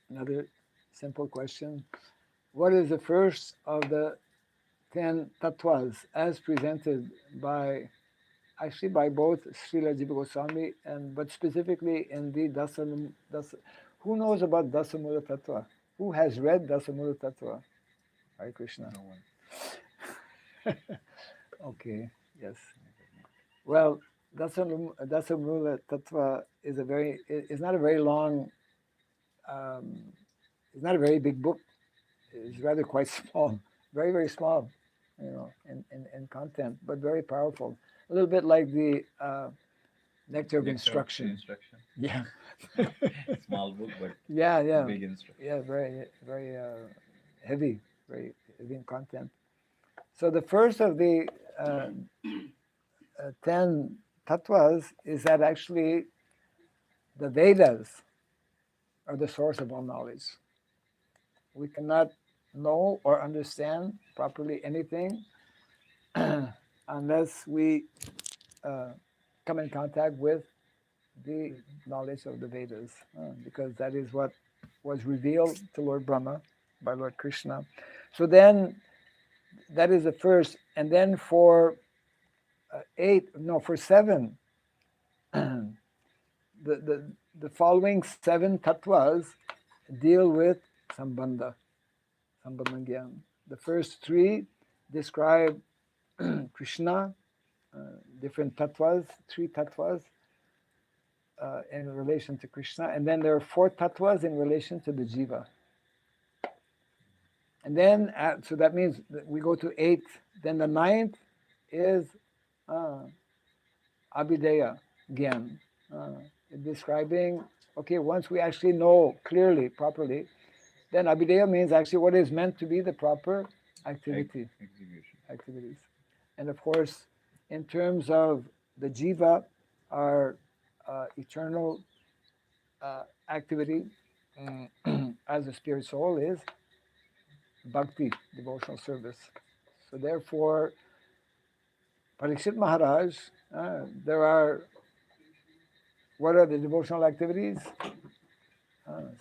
another simple question. What is the first of the 10 tattvas as presented by, actually by both Srila Jiva Goswami but specifically in the who knows about Dasamula Tattva? Who has read Dasamula Tattva? Hare Krishna. No one. Okay, yes. Well, Dasamula Tattva is not a very long, it's not a very big book. It's rather quite small, very, very small, in content, but very powerful. A little bit like the Nectar of Instruction. Yeah. Small book, but yeah. big instruction. Yeah, very, very heavy, very heavy in content. So the first of the 10 tattvas is that actually the Vedas are the source of all knowledge. We cannot know or understand properly anything unless we come in contact with the knowledge of the Vedas, because that is what was revealed to Lord Brahma by Lord Krishna. So then, that is the first, and then for 7, the following 7 tattvas deal with Sambandha Gyan. The first 3 describe Krishna, different tattvas, 3 tattvas in relation to Krishna, and then there are 4 tattvas in relation to the jiva. And then, so that means that we go to 8. Then the 9th is Abhideya Gyan, describing, okay, once we actually know clearly, properly, then Abhideya means actually what is meant to be the proper activities. And of course, in terms of the jiva, our eternal activity as a spirit soul is bhakti, devotional service. So therefore, Parikshit Maharaj, what are the devotional activities?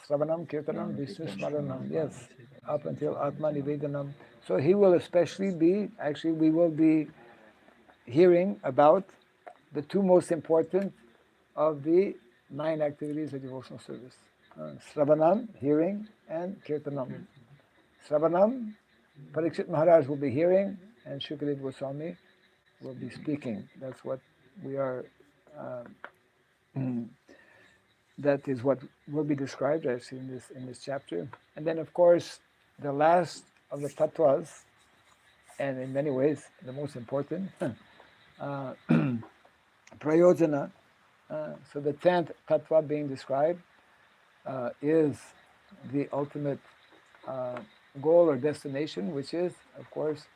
Sravanam, Kirtanam, Vishnu Smaranam, yes, up until Atma Nivedanam. So he will especially we will be hearing about the 2 most important of the 9 activities of devotional service. Sravanam, hearing, and Kirtanam. Sravanam, Parikshit Maharaj will be hearing, and Shukadeva Goswami will be speaking. That's what we are, that is what will be described actually in this chapter. And then of course, the last of the tattvas, and in many ways the most important, prayojana. So the 10th tattva being described is the ultimate goal or destination, which is, of course,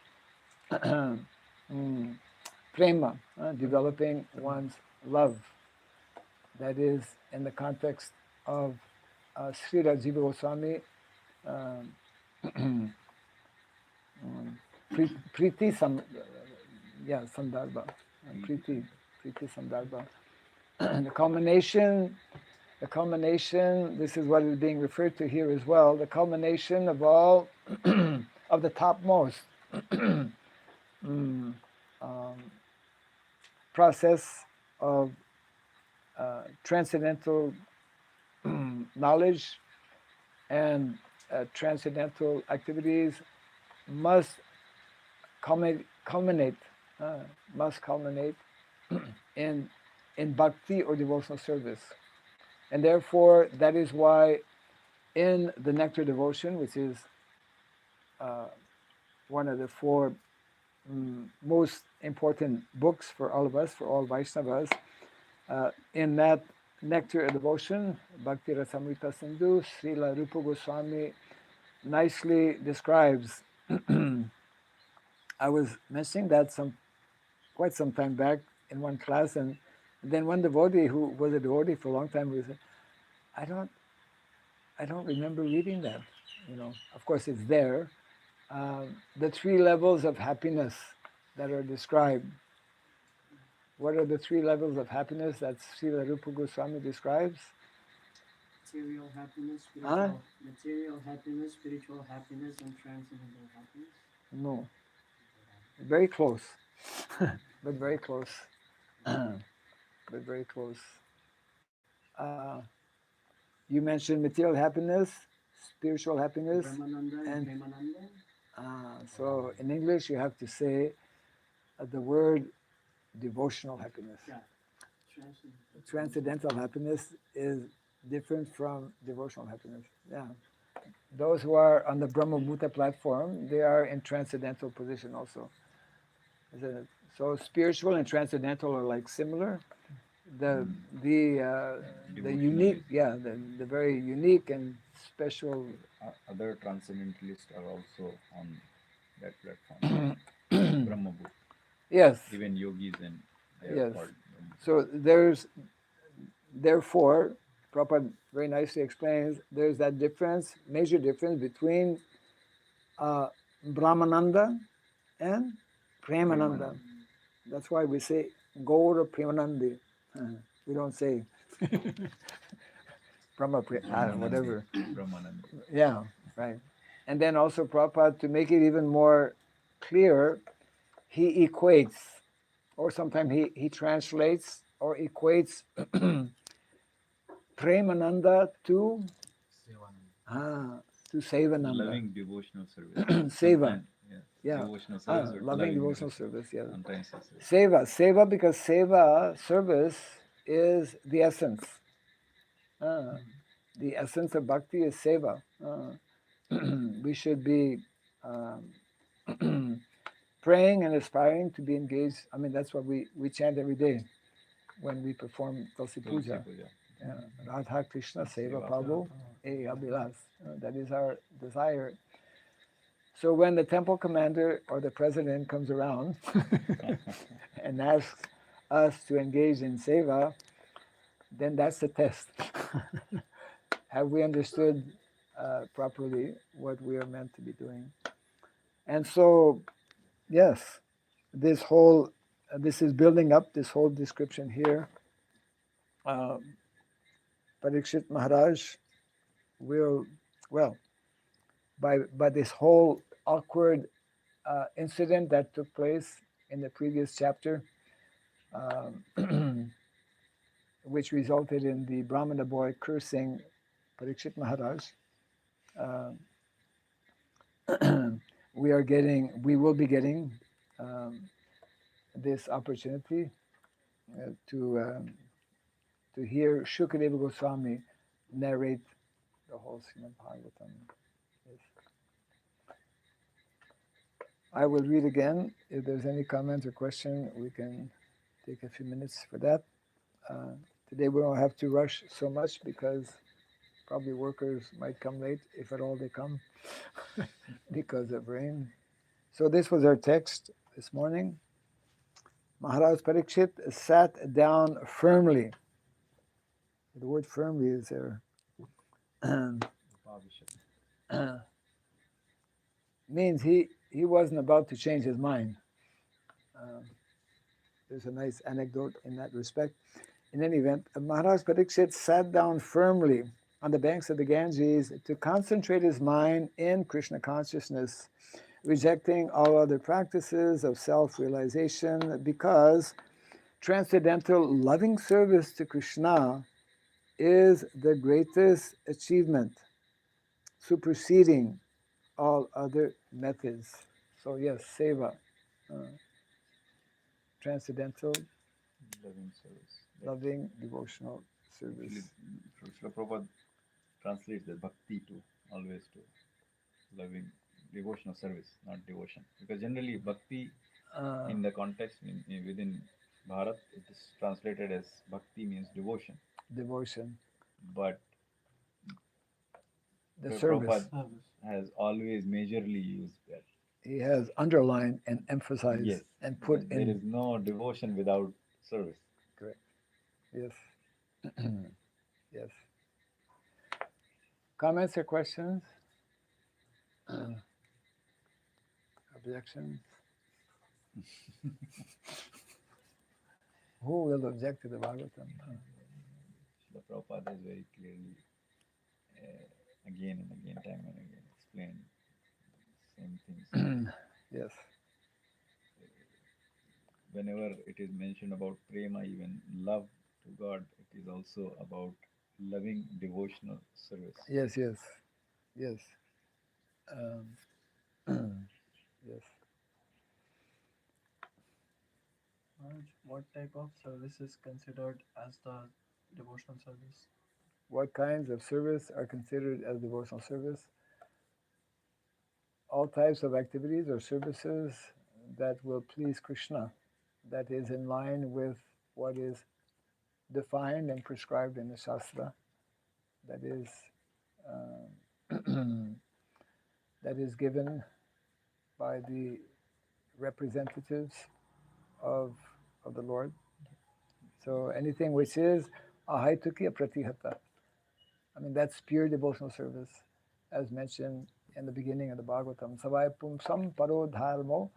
prema, developing one's love. That is in the context of Srila Jiva Goswami, Priti Sandarbha, Priti Sandarbha. The culmination, this is what is being referred to here as well, the culmination of all, of the topmost process of transcendental knowledge and transcendental activities must culminate in bhakti or devotional service. And therefore, that is why in the nectar devotion, which is one of the four most important books for all of us, for all Vaishnavas. In that Nectar of Devotion, Bhakti Rasamrita Sindhu, Srila Rupa Goswami nicely describes. I was mentioning that quite some time back in one class, and then one devotee who was a devotee for a long time was said, I don't remember reading that. Of course it's there. The three levels of happiness that are described. What are the three levels of happiness that Srila Rupa Goswami describes? Material happiness, spiritual happiness, and transcendental happiness. No, very close, but very close, but very close. You mentioned material happiness, spiritual happiness, and so in English you have to say the word devotional happiness. Yeah. Transcendental happiness is different from devotional happiness. Yeah. Those who are on the Brahma Bhuta platform, they are in transcendental position also. Isn't it? So spiritual and transcendental are like similar. The unique, the very unique and special. Other transcendentalists are also on that platform. Brahma Bhuta. Yes. Even yogis and they are Yes. called. So therefore, Prabhupada very nicely explains, there's that major difference between Brahmananda and Premananda. That's why we say Gaura Premanandi. We don't say Brahma whatever. Brahmananda. Yeah, right. And then also Prabhupada, to make it even more clear, he equates, or sometimes he translates or equates Premananda to Sevananda. Loving devotional service. Seva. Yeah. Devotional service. Loving devotional service, yeah. Sometimes Seva, because seva, service, is the essence. The essence of bhakti is seva. We should be praying and aspiring to be engaged. I mean, that's what we chant every day when we perform Tulsi Puja. Radha Krishna Seva Prabhu E Abhilas. That is our desire. So when the temple commander or the president comes around and asks us to engage in seva, then that's the test. Have we understood properly what we are meant to be doing? And so, yes, this is building up, this whole description here. Parikshit Maharaj will, by this whole awkward incident that took place in the previous chapter, which resulted in the Brahmana boy cursing Parikshit Maharaj, we will be getting this opportunity to hear Shukadeva Goswami narrate the whole Srimad Bhagavatam. Yes. I will read again. If there's any comment or question, we can take a few minutes for that. Today we don't have to rush so much because probably workers might come late, if at all they come, because of rain. So this was our text this morning. Maharaj Parikshit sat down firmly. The word firmly is there. Means he wasn't about to change his mind. There's a nice anecdote in that respect. In any event, Maharaj Parikshit sat down firmly on the banks of the Ganges to concentrate his mind in Krishna consciousness, rejecting all other practices of self-realization, because transcendental loving service to Krishna is the greatest achievement, superseding all other methods. So yes, seva, transcendental loving devotional service. Srila Prabhupada translates the bhakti to always to loving devotional service, not devotion. Because generally bhakti Uh, in the context within Bharat, it is translated as bhakti means devotion. devotion, But the Prabhupada service. has always majorly used that. He has underlined and emphasized Yes, and put there in. is no devotion without service. Correct. Yes. Yes. Comments or questions? Objections? Who will object to the Bhagavatam? The Prabhupada has very clearly, again and again, time and again, explained same things. Yes. Whenever it is mentioned about prema, even love to God, it is also about loving devotional service. Yes, yes. Yes. Yes. Maharaj, what type of service is considered as the devotional service? What kinds of service are considered as devotional service? All types of activities or services that will please Krishna, that is in line with what is defined and prescribed in the Shastra, that is that is given by the representatives of the Lord. So anything which is ahaitukiya pratihata, I mean, that's pure devotional service, as mentioned in the beginning of the Bhagavatam. Savai pumsam paro dharmo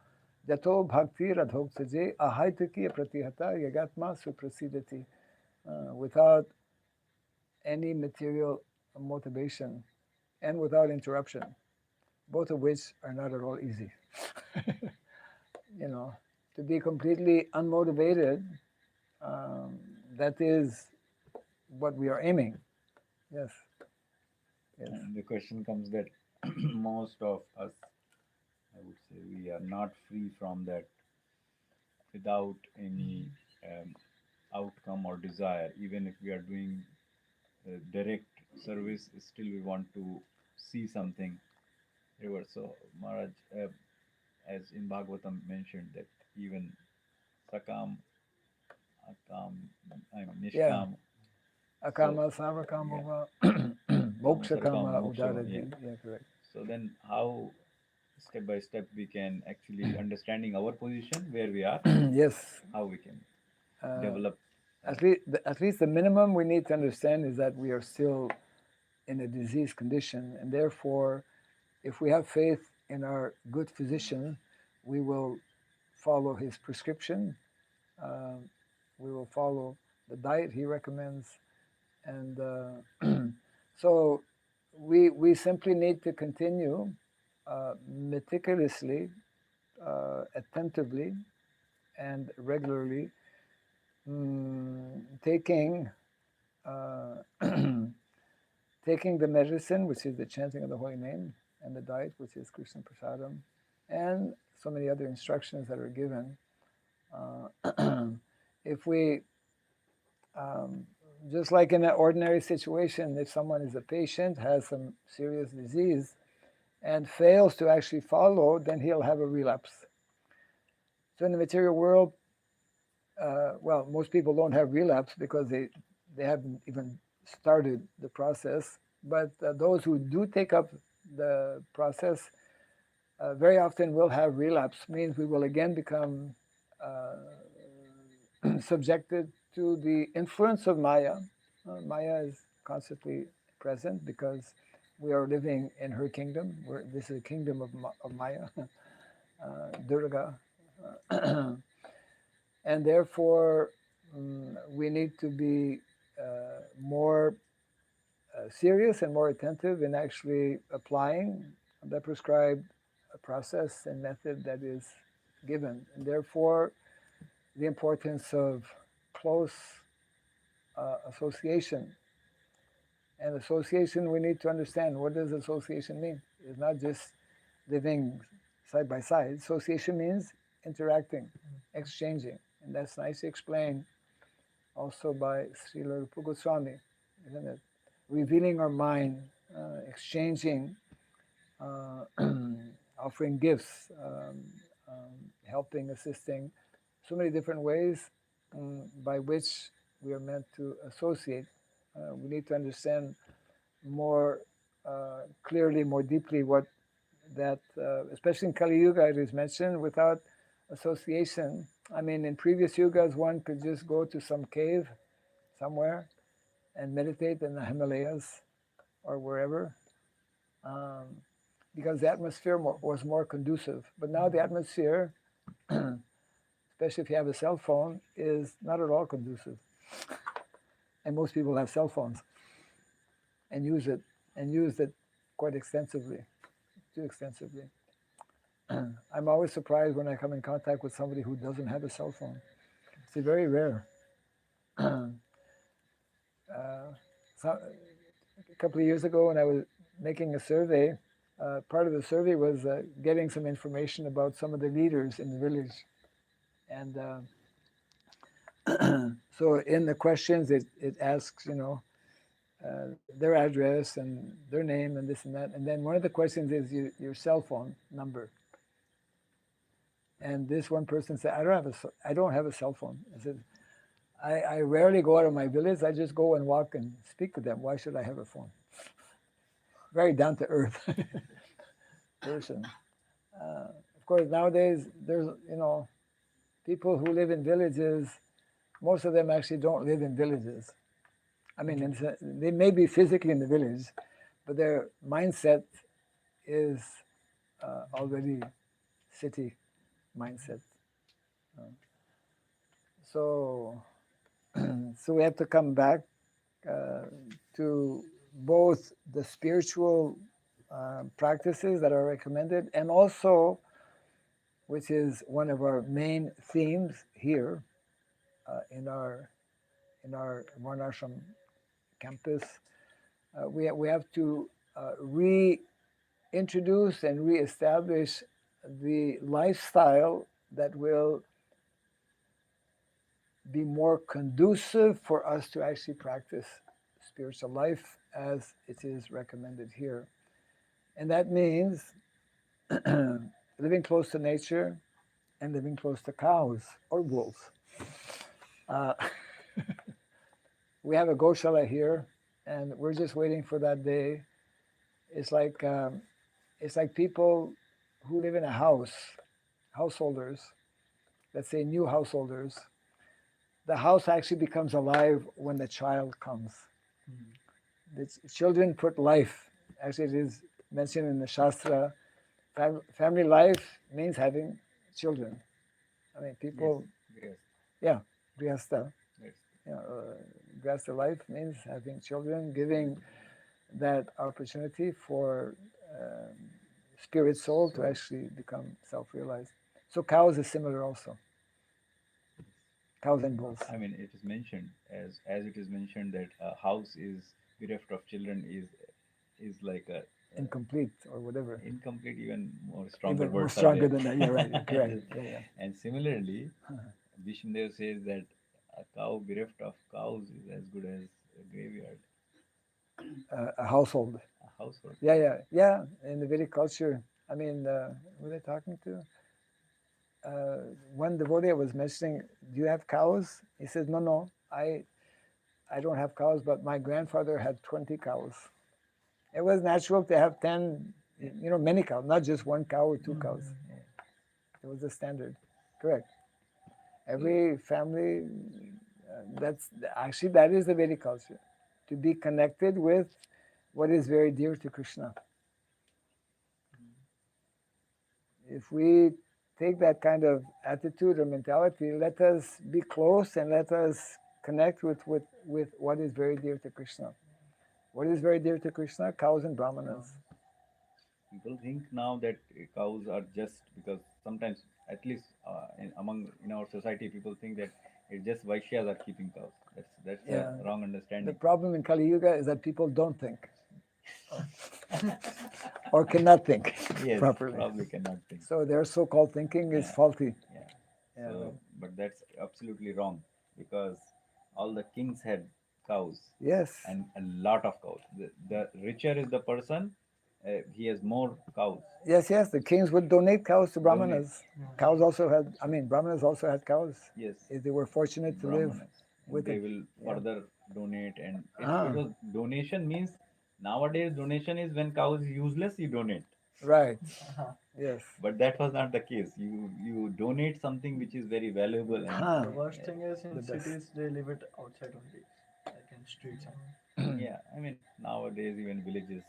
jato bhakti radhoksaje ahaitukiya pratihata yagatma suprasidati. Without any material motivation and without interruption, both of which are not at all easy. To be completely unmotivated, that is what we are aiming. Yes. Yes. And the question comes that most of us, I would say, we are not free from that without any outcome or desire. Even if we are doing direct service, still we want to see something reverse. So Maharaj, as in Bhagavatam mentioned, that even Sakam, Akam, Nishkam. Akama, Savakama, Mokshakama, Udaradi. Yeah, correct. So then how step by step we can actually understanding our position where we are, Yes. how we can develop. At least the minimum we need to understand is that we are still in a disease condition, and therefore, if we have faith in our good physician, we will follow his prescription. We will follow the diet he recommends, and so we simply need to continue meticulously, attentively, and regularly taking taking the medicine, which is the chanting of the holy name, and the diet, which is Krishna Prasadam, and so many other instructions that are given. If we, just like in an ordinary situation, if someone is a patient, has some serious disease, and fails to actually follow, then he'll have a relapse. So in the material world, well, most people don't have relapse because they haven't even started the process. But those who do take up the process very often will have relapse, means we will again become subjected to the influence of Maya. Maya is constantly present because we are living in her kingdom. This is a kingdom of Maya, Durga. And therefore, we need to be more serious and more attentive in actually applying the prescribed process and method that is given. And therefore, the importance of close association. And association, we need to understand, what does association mean? It's not just living side by side. Association means interacting, exchanging. And that's nicely explained also by Srila Rupa Goswami, isn't it? Revealing our mind, exchanging offering gifts, helping, assisting, so many different ways by which we are meant to associate. We need to understand more clearly, more deeply what that, especially in Kali Yuga, it is mentioned without association. I mean, in previous yugas, one could just go to some cave somewhere and meditate in the Himalayas or wherever, because the atmosphere was more conducive. But now the atmosphere, especially if you have a cell phone, is not at all conducive. And most people have cell phones and use it quite extensively, too extensively. I'm always surprised when I come in contact with somebody who doesn't have a cell phone. It's very rare. So, a couple of years ago, when I was making a survey, part of the survey was getting some information about some of the leaders in the village. And so in the questions, it asks, their address and their name and this and that. And then one of the questions is your cell phone number. And this one person said, I don't have a cell phone. I said, I rarely go out of my village. I just go and walk and speak to them. Why should I have a phone? Very down to earth person. Of course, nowadays there's people who live in villages. Most of them actually don't live in villages. I mean, they may be physically in the village, but their mindset is already city mindset. So we have to come back to both the spiritual practices that are recommended, and also, which is one of our main themes here in our Varnashram campus, we have to reintroduce and reestablish the lifestyle that will be more conducive for us to actually practice spiritual life as it is recommended here. And that means living close to nature and living close to cows or wolves. We have a Goshala here, and we're just waiting for that day. It's like people who live in a house, householders, let's say new householders. The house actually becomes alive when the child comes. The children put life. Actually, it is mentioned in the Shastra. Family life means having children. I mean, people. Yes. Yeah, grihastha. Yes. Grihastha life means having children, giving that opportunity for spirit soul to actually become self-realized. So cows is similar also. Cows and bulls. I mean, it is mentioned as it is mentioned that a house is bereft of children is like a Incomplete or whatever. incomplete, even more stronger Even more words are stronger there. than that. Yeah, right. Correct. Yeah. And similarly, Vishnudev says that a cow bereft of cows is as good as a graveyard, A household. a household. Yeah. In the Vedic culture, I mean, who are they talking to? One devotee was mentioning, do you have cows? He says, no, I don't have cows, but my grandfather had 20 cows. It was natural to have 10, many cows, not just one cow or two cows. It was the standard. Correct. Every family, that is the Vedic culture, to be connected with what is very dear to Krishna. If we take that kind of attitude or mentality, let us be close and let us connect with what is very dear to Krishna. What is very dear to Krishna? Cows and brahmanas. People think now that cows are just because sometimes, at least in our society, people think that it's just Vaishyas are keeping cows. That's Yeah. a wrong The understanding. problem in Kali Yuga is that people don't think or cannot think Yes, properly. probably cannot think. So their so-called thinking is Yeah. faulty. Yeah. Yeah. So, but that's absolutely wrong, because all the kings had cows Yes. and a lot of cows. The richer is the person, he has more cows. Yes, the kings would donate cows to Donate. Brahmanas. Cows also had, Brahmanas also had cows. Yes, If they were fortunate to live Brahmanas. And with they it. will Yeah. further donate, and it Ah. was donation means nowadays donation is when cow is useless, you donate. Right. Yes. But that was not the case. You donate something which is very valuable, and Huh. The worst thing is in The best. cities they leave it outside only, like in streets. yeah, I mean nowadays even villages.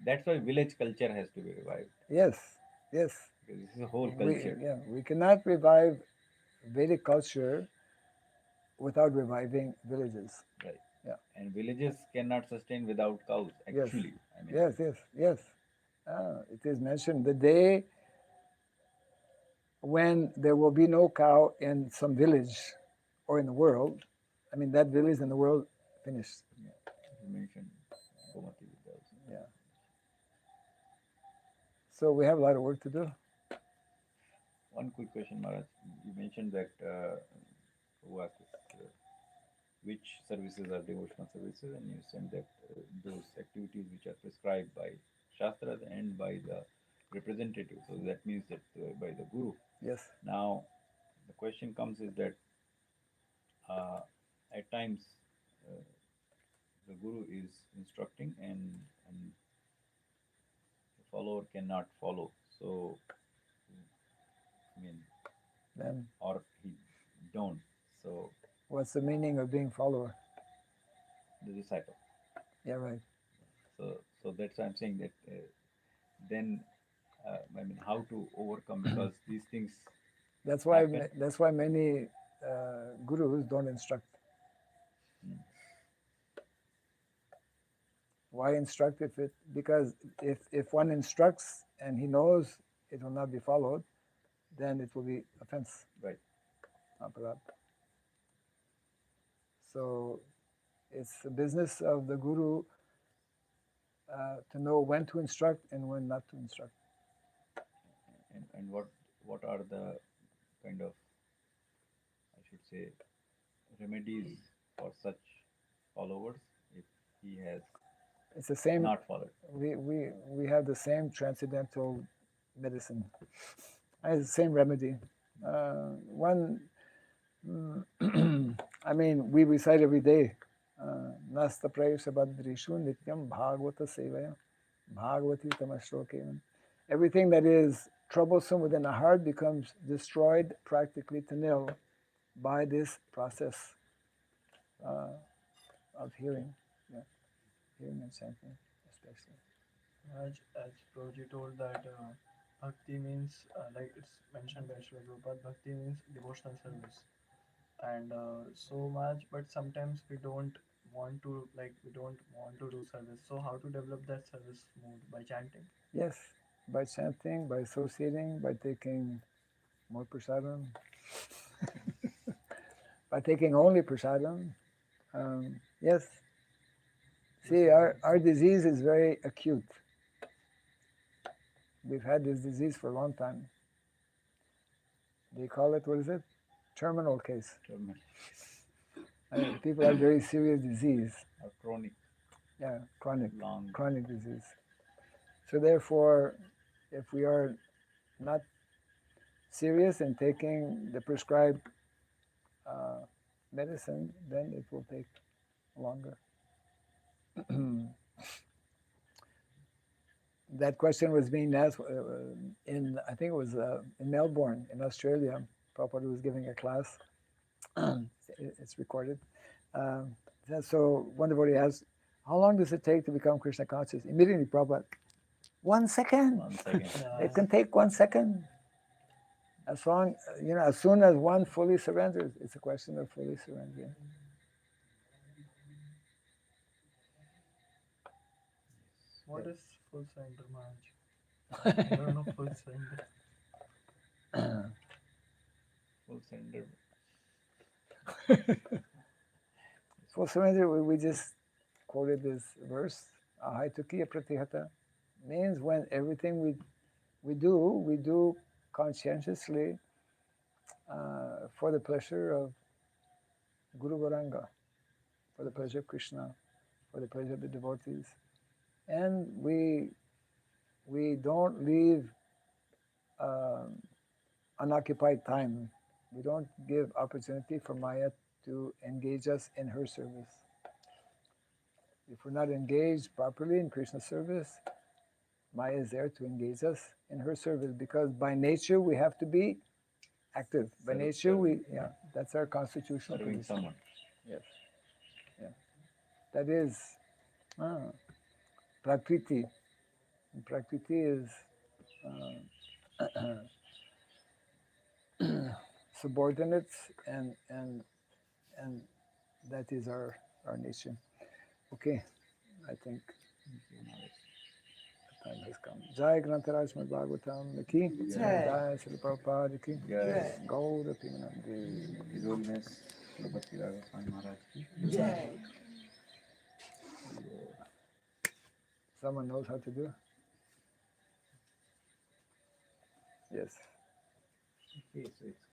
That's why village culture has to be revived, Yes. Yes. because this is a whole culture. We cannot revive Vedic culture without reviving villages. Right. Yeah. And villages cannot sustain without cows. Yes. Actually, I mean, Yes. It is mentioned the day when there will be no cow in some village or in the world. That village in the world finished. you mentioned Gomati Vidya also. Yeah. So we have a lot of work to do. One quick question, Maharaj. You mentioned that who asked this, which services are devotional services, and you said that those activities which are prescribed by Shastras and by the representative. So that means that by the Guru. Yes. Now, the question comes is that uh, at times uh, the Guru is instructing, and the follower cannot follow. So, I mean, Then or he don't. So what's the meaning of being follower? the disciple. Yeah, right. So that's why I'm saying that then I mean how to overcome, because these things That's why happen. many gurus don't instruct. Mm. Why instruct because if one instructs and he knows it will not be followed, then it will be offense. Right. Aparad. So it's the business of the guru to know when to instruct and when not to instruct. And what are the kind of, I should say, remedies for such followers if he has It's the same. not followed? We have the same transcendental medicine. It's the same remedy. One, we recite every day. Nasta prayusha badrishu nityam bhagavata sevaya bhagavati tamashlokevam. Everything that is troublesome within the heart becomes destroyed practically to nil by this process of hearing. Yeah. Hearing and chanting, especially. As Prabhuji told that bhakti means, like it's mentioned by Srila Prabhupada, bhakti means devotional service. And so much, but sometimes we don't want to, do service. So how to develop that service mood? By chanting. Yes, by chanting, by associating, by taking more prasadam, by taking only prasadam. Yes. See, our disease is very acute. We've had this disease for a long time. They call it, what is it? Terminal case. Terminal. People have very serious disease. Or chronic. Yeah, chronic Long. disease. So therefore, if we are not serious in taking the prescribed medicine, then it will take longer. That question was being asked in, I think it was in Melbourne, in Australia. Prabhupada was giving a class. It's recorded. So one devotee asked, how long does it take to become Krishna conscious? Immediately Prabhupada, 1 second. 1 second. It can take 1 second. As long, as soon as one fully surrenders, it's a question of fully surrendering. What is full surrender, Maharaj? I don't know full surrender. Full surrender. Full surrender, we just quoted this verse, ahaitukiya pratihata, means when everything we do conscientiously for the pleasure of Guru Varanga, for the pleasure of Krishna, for the pleasure of the devotees. and we don't leave unoccupied time. We don't give opportunity for Maya to engage us in her service. If we're not engaged properly in Krishna service, Maya is there to engage us in her service, because by nature we have to be active. By nature that's our constitutional Serving condition. someone. Yes. Yeah. That is Prakriti. And Prakriti is subordinates, and that is our nature. Okay, I think the time has come. Jai Grantaraj Srimad Bhagavatam ki Jai Srila Prabhupada ki Jai. Gaura Pimanandi. His Holiness Bhakti Raghav Swami Maharaj ki. Someone knows how to do? Yes. Okay, so it's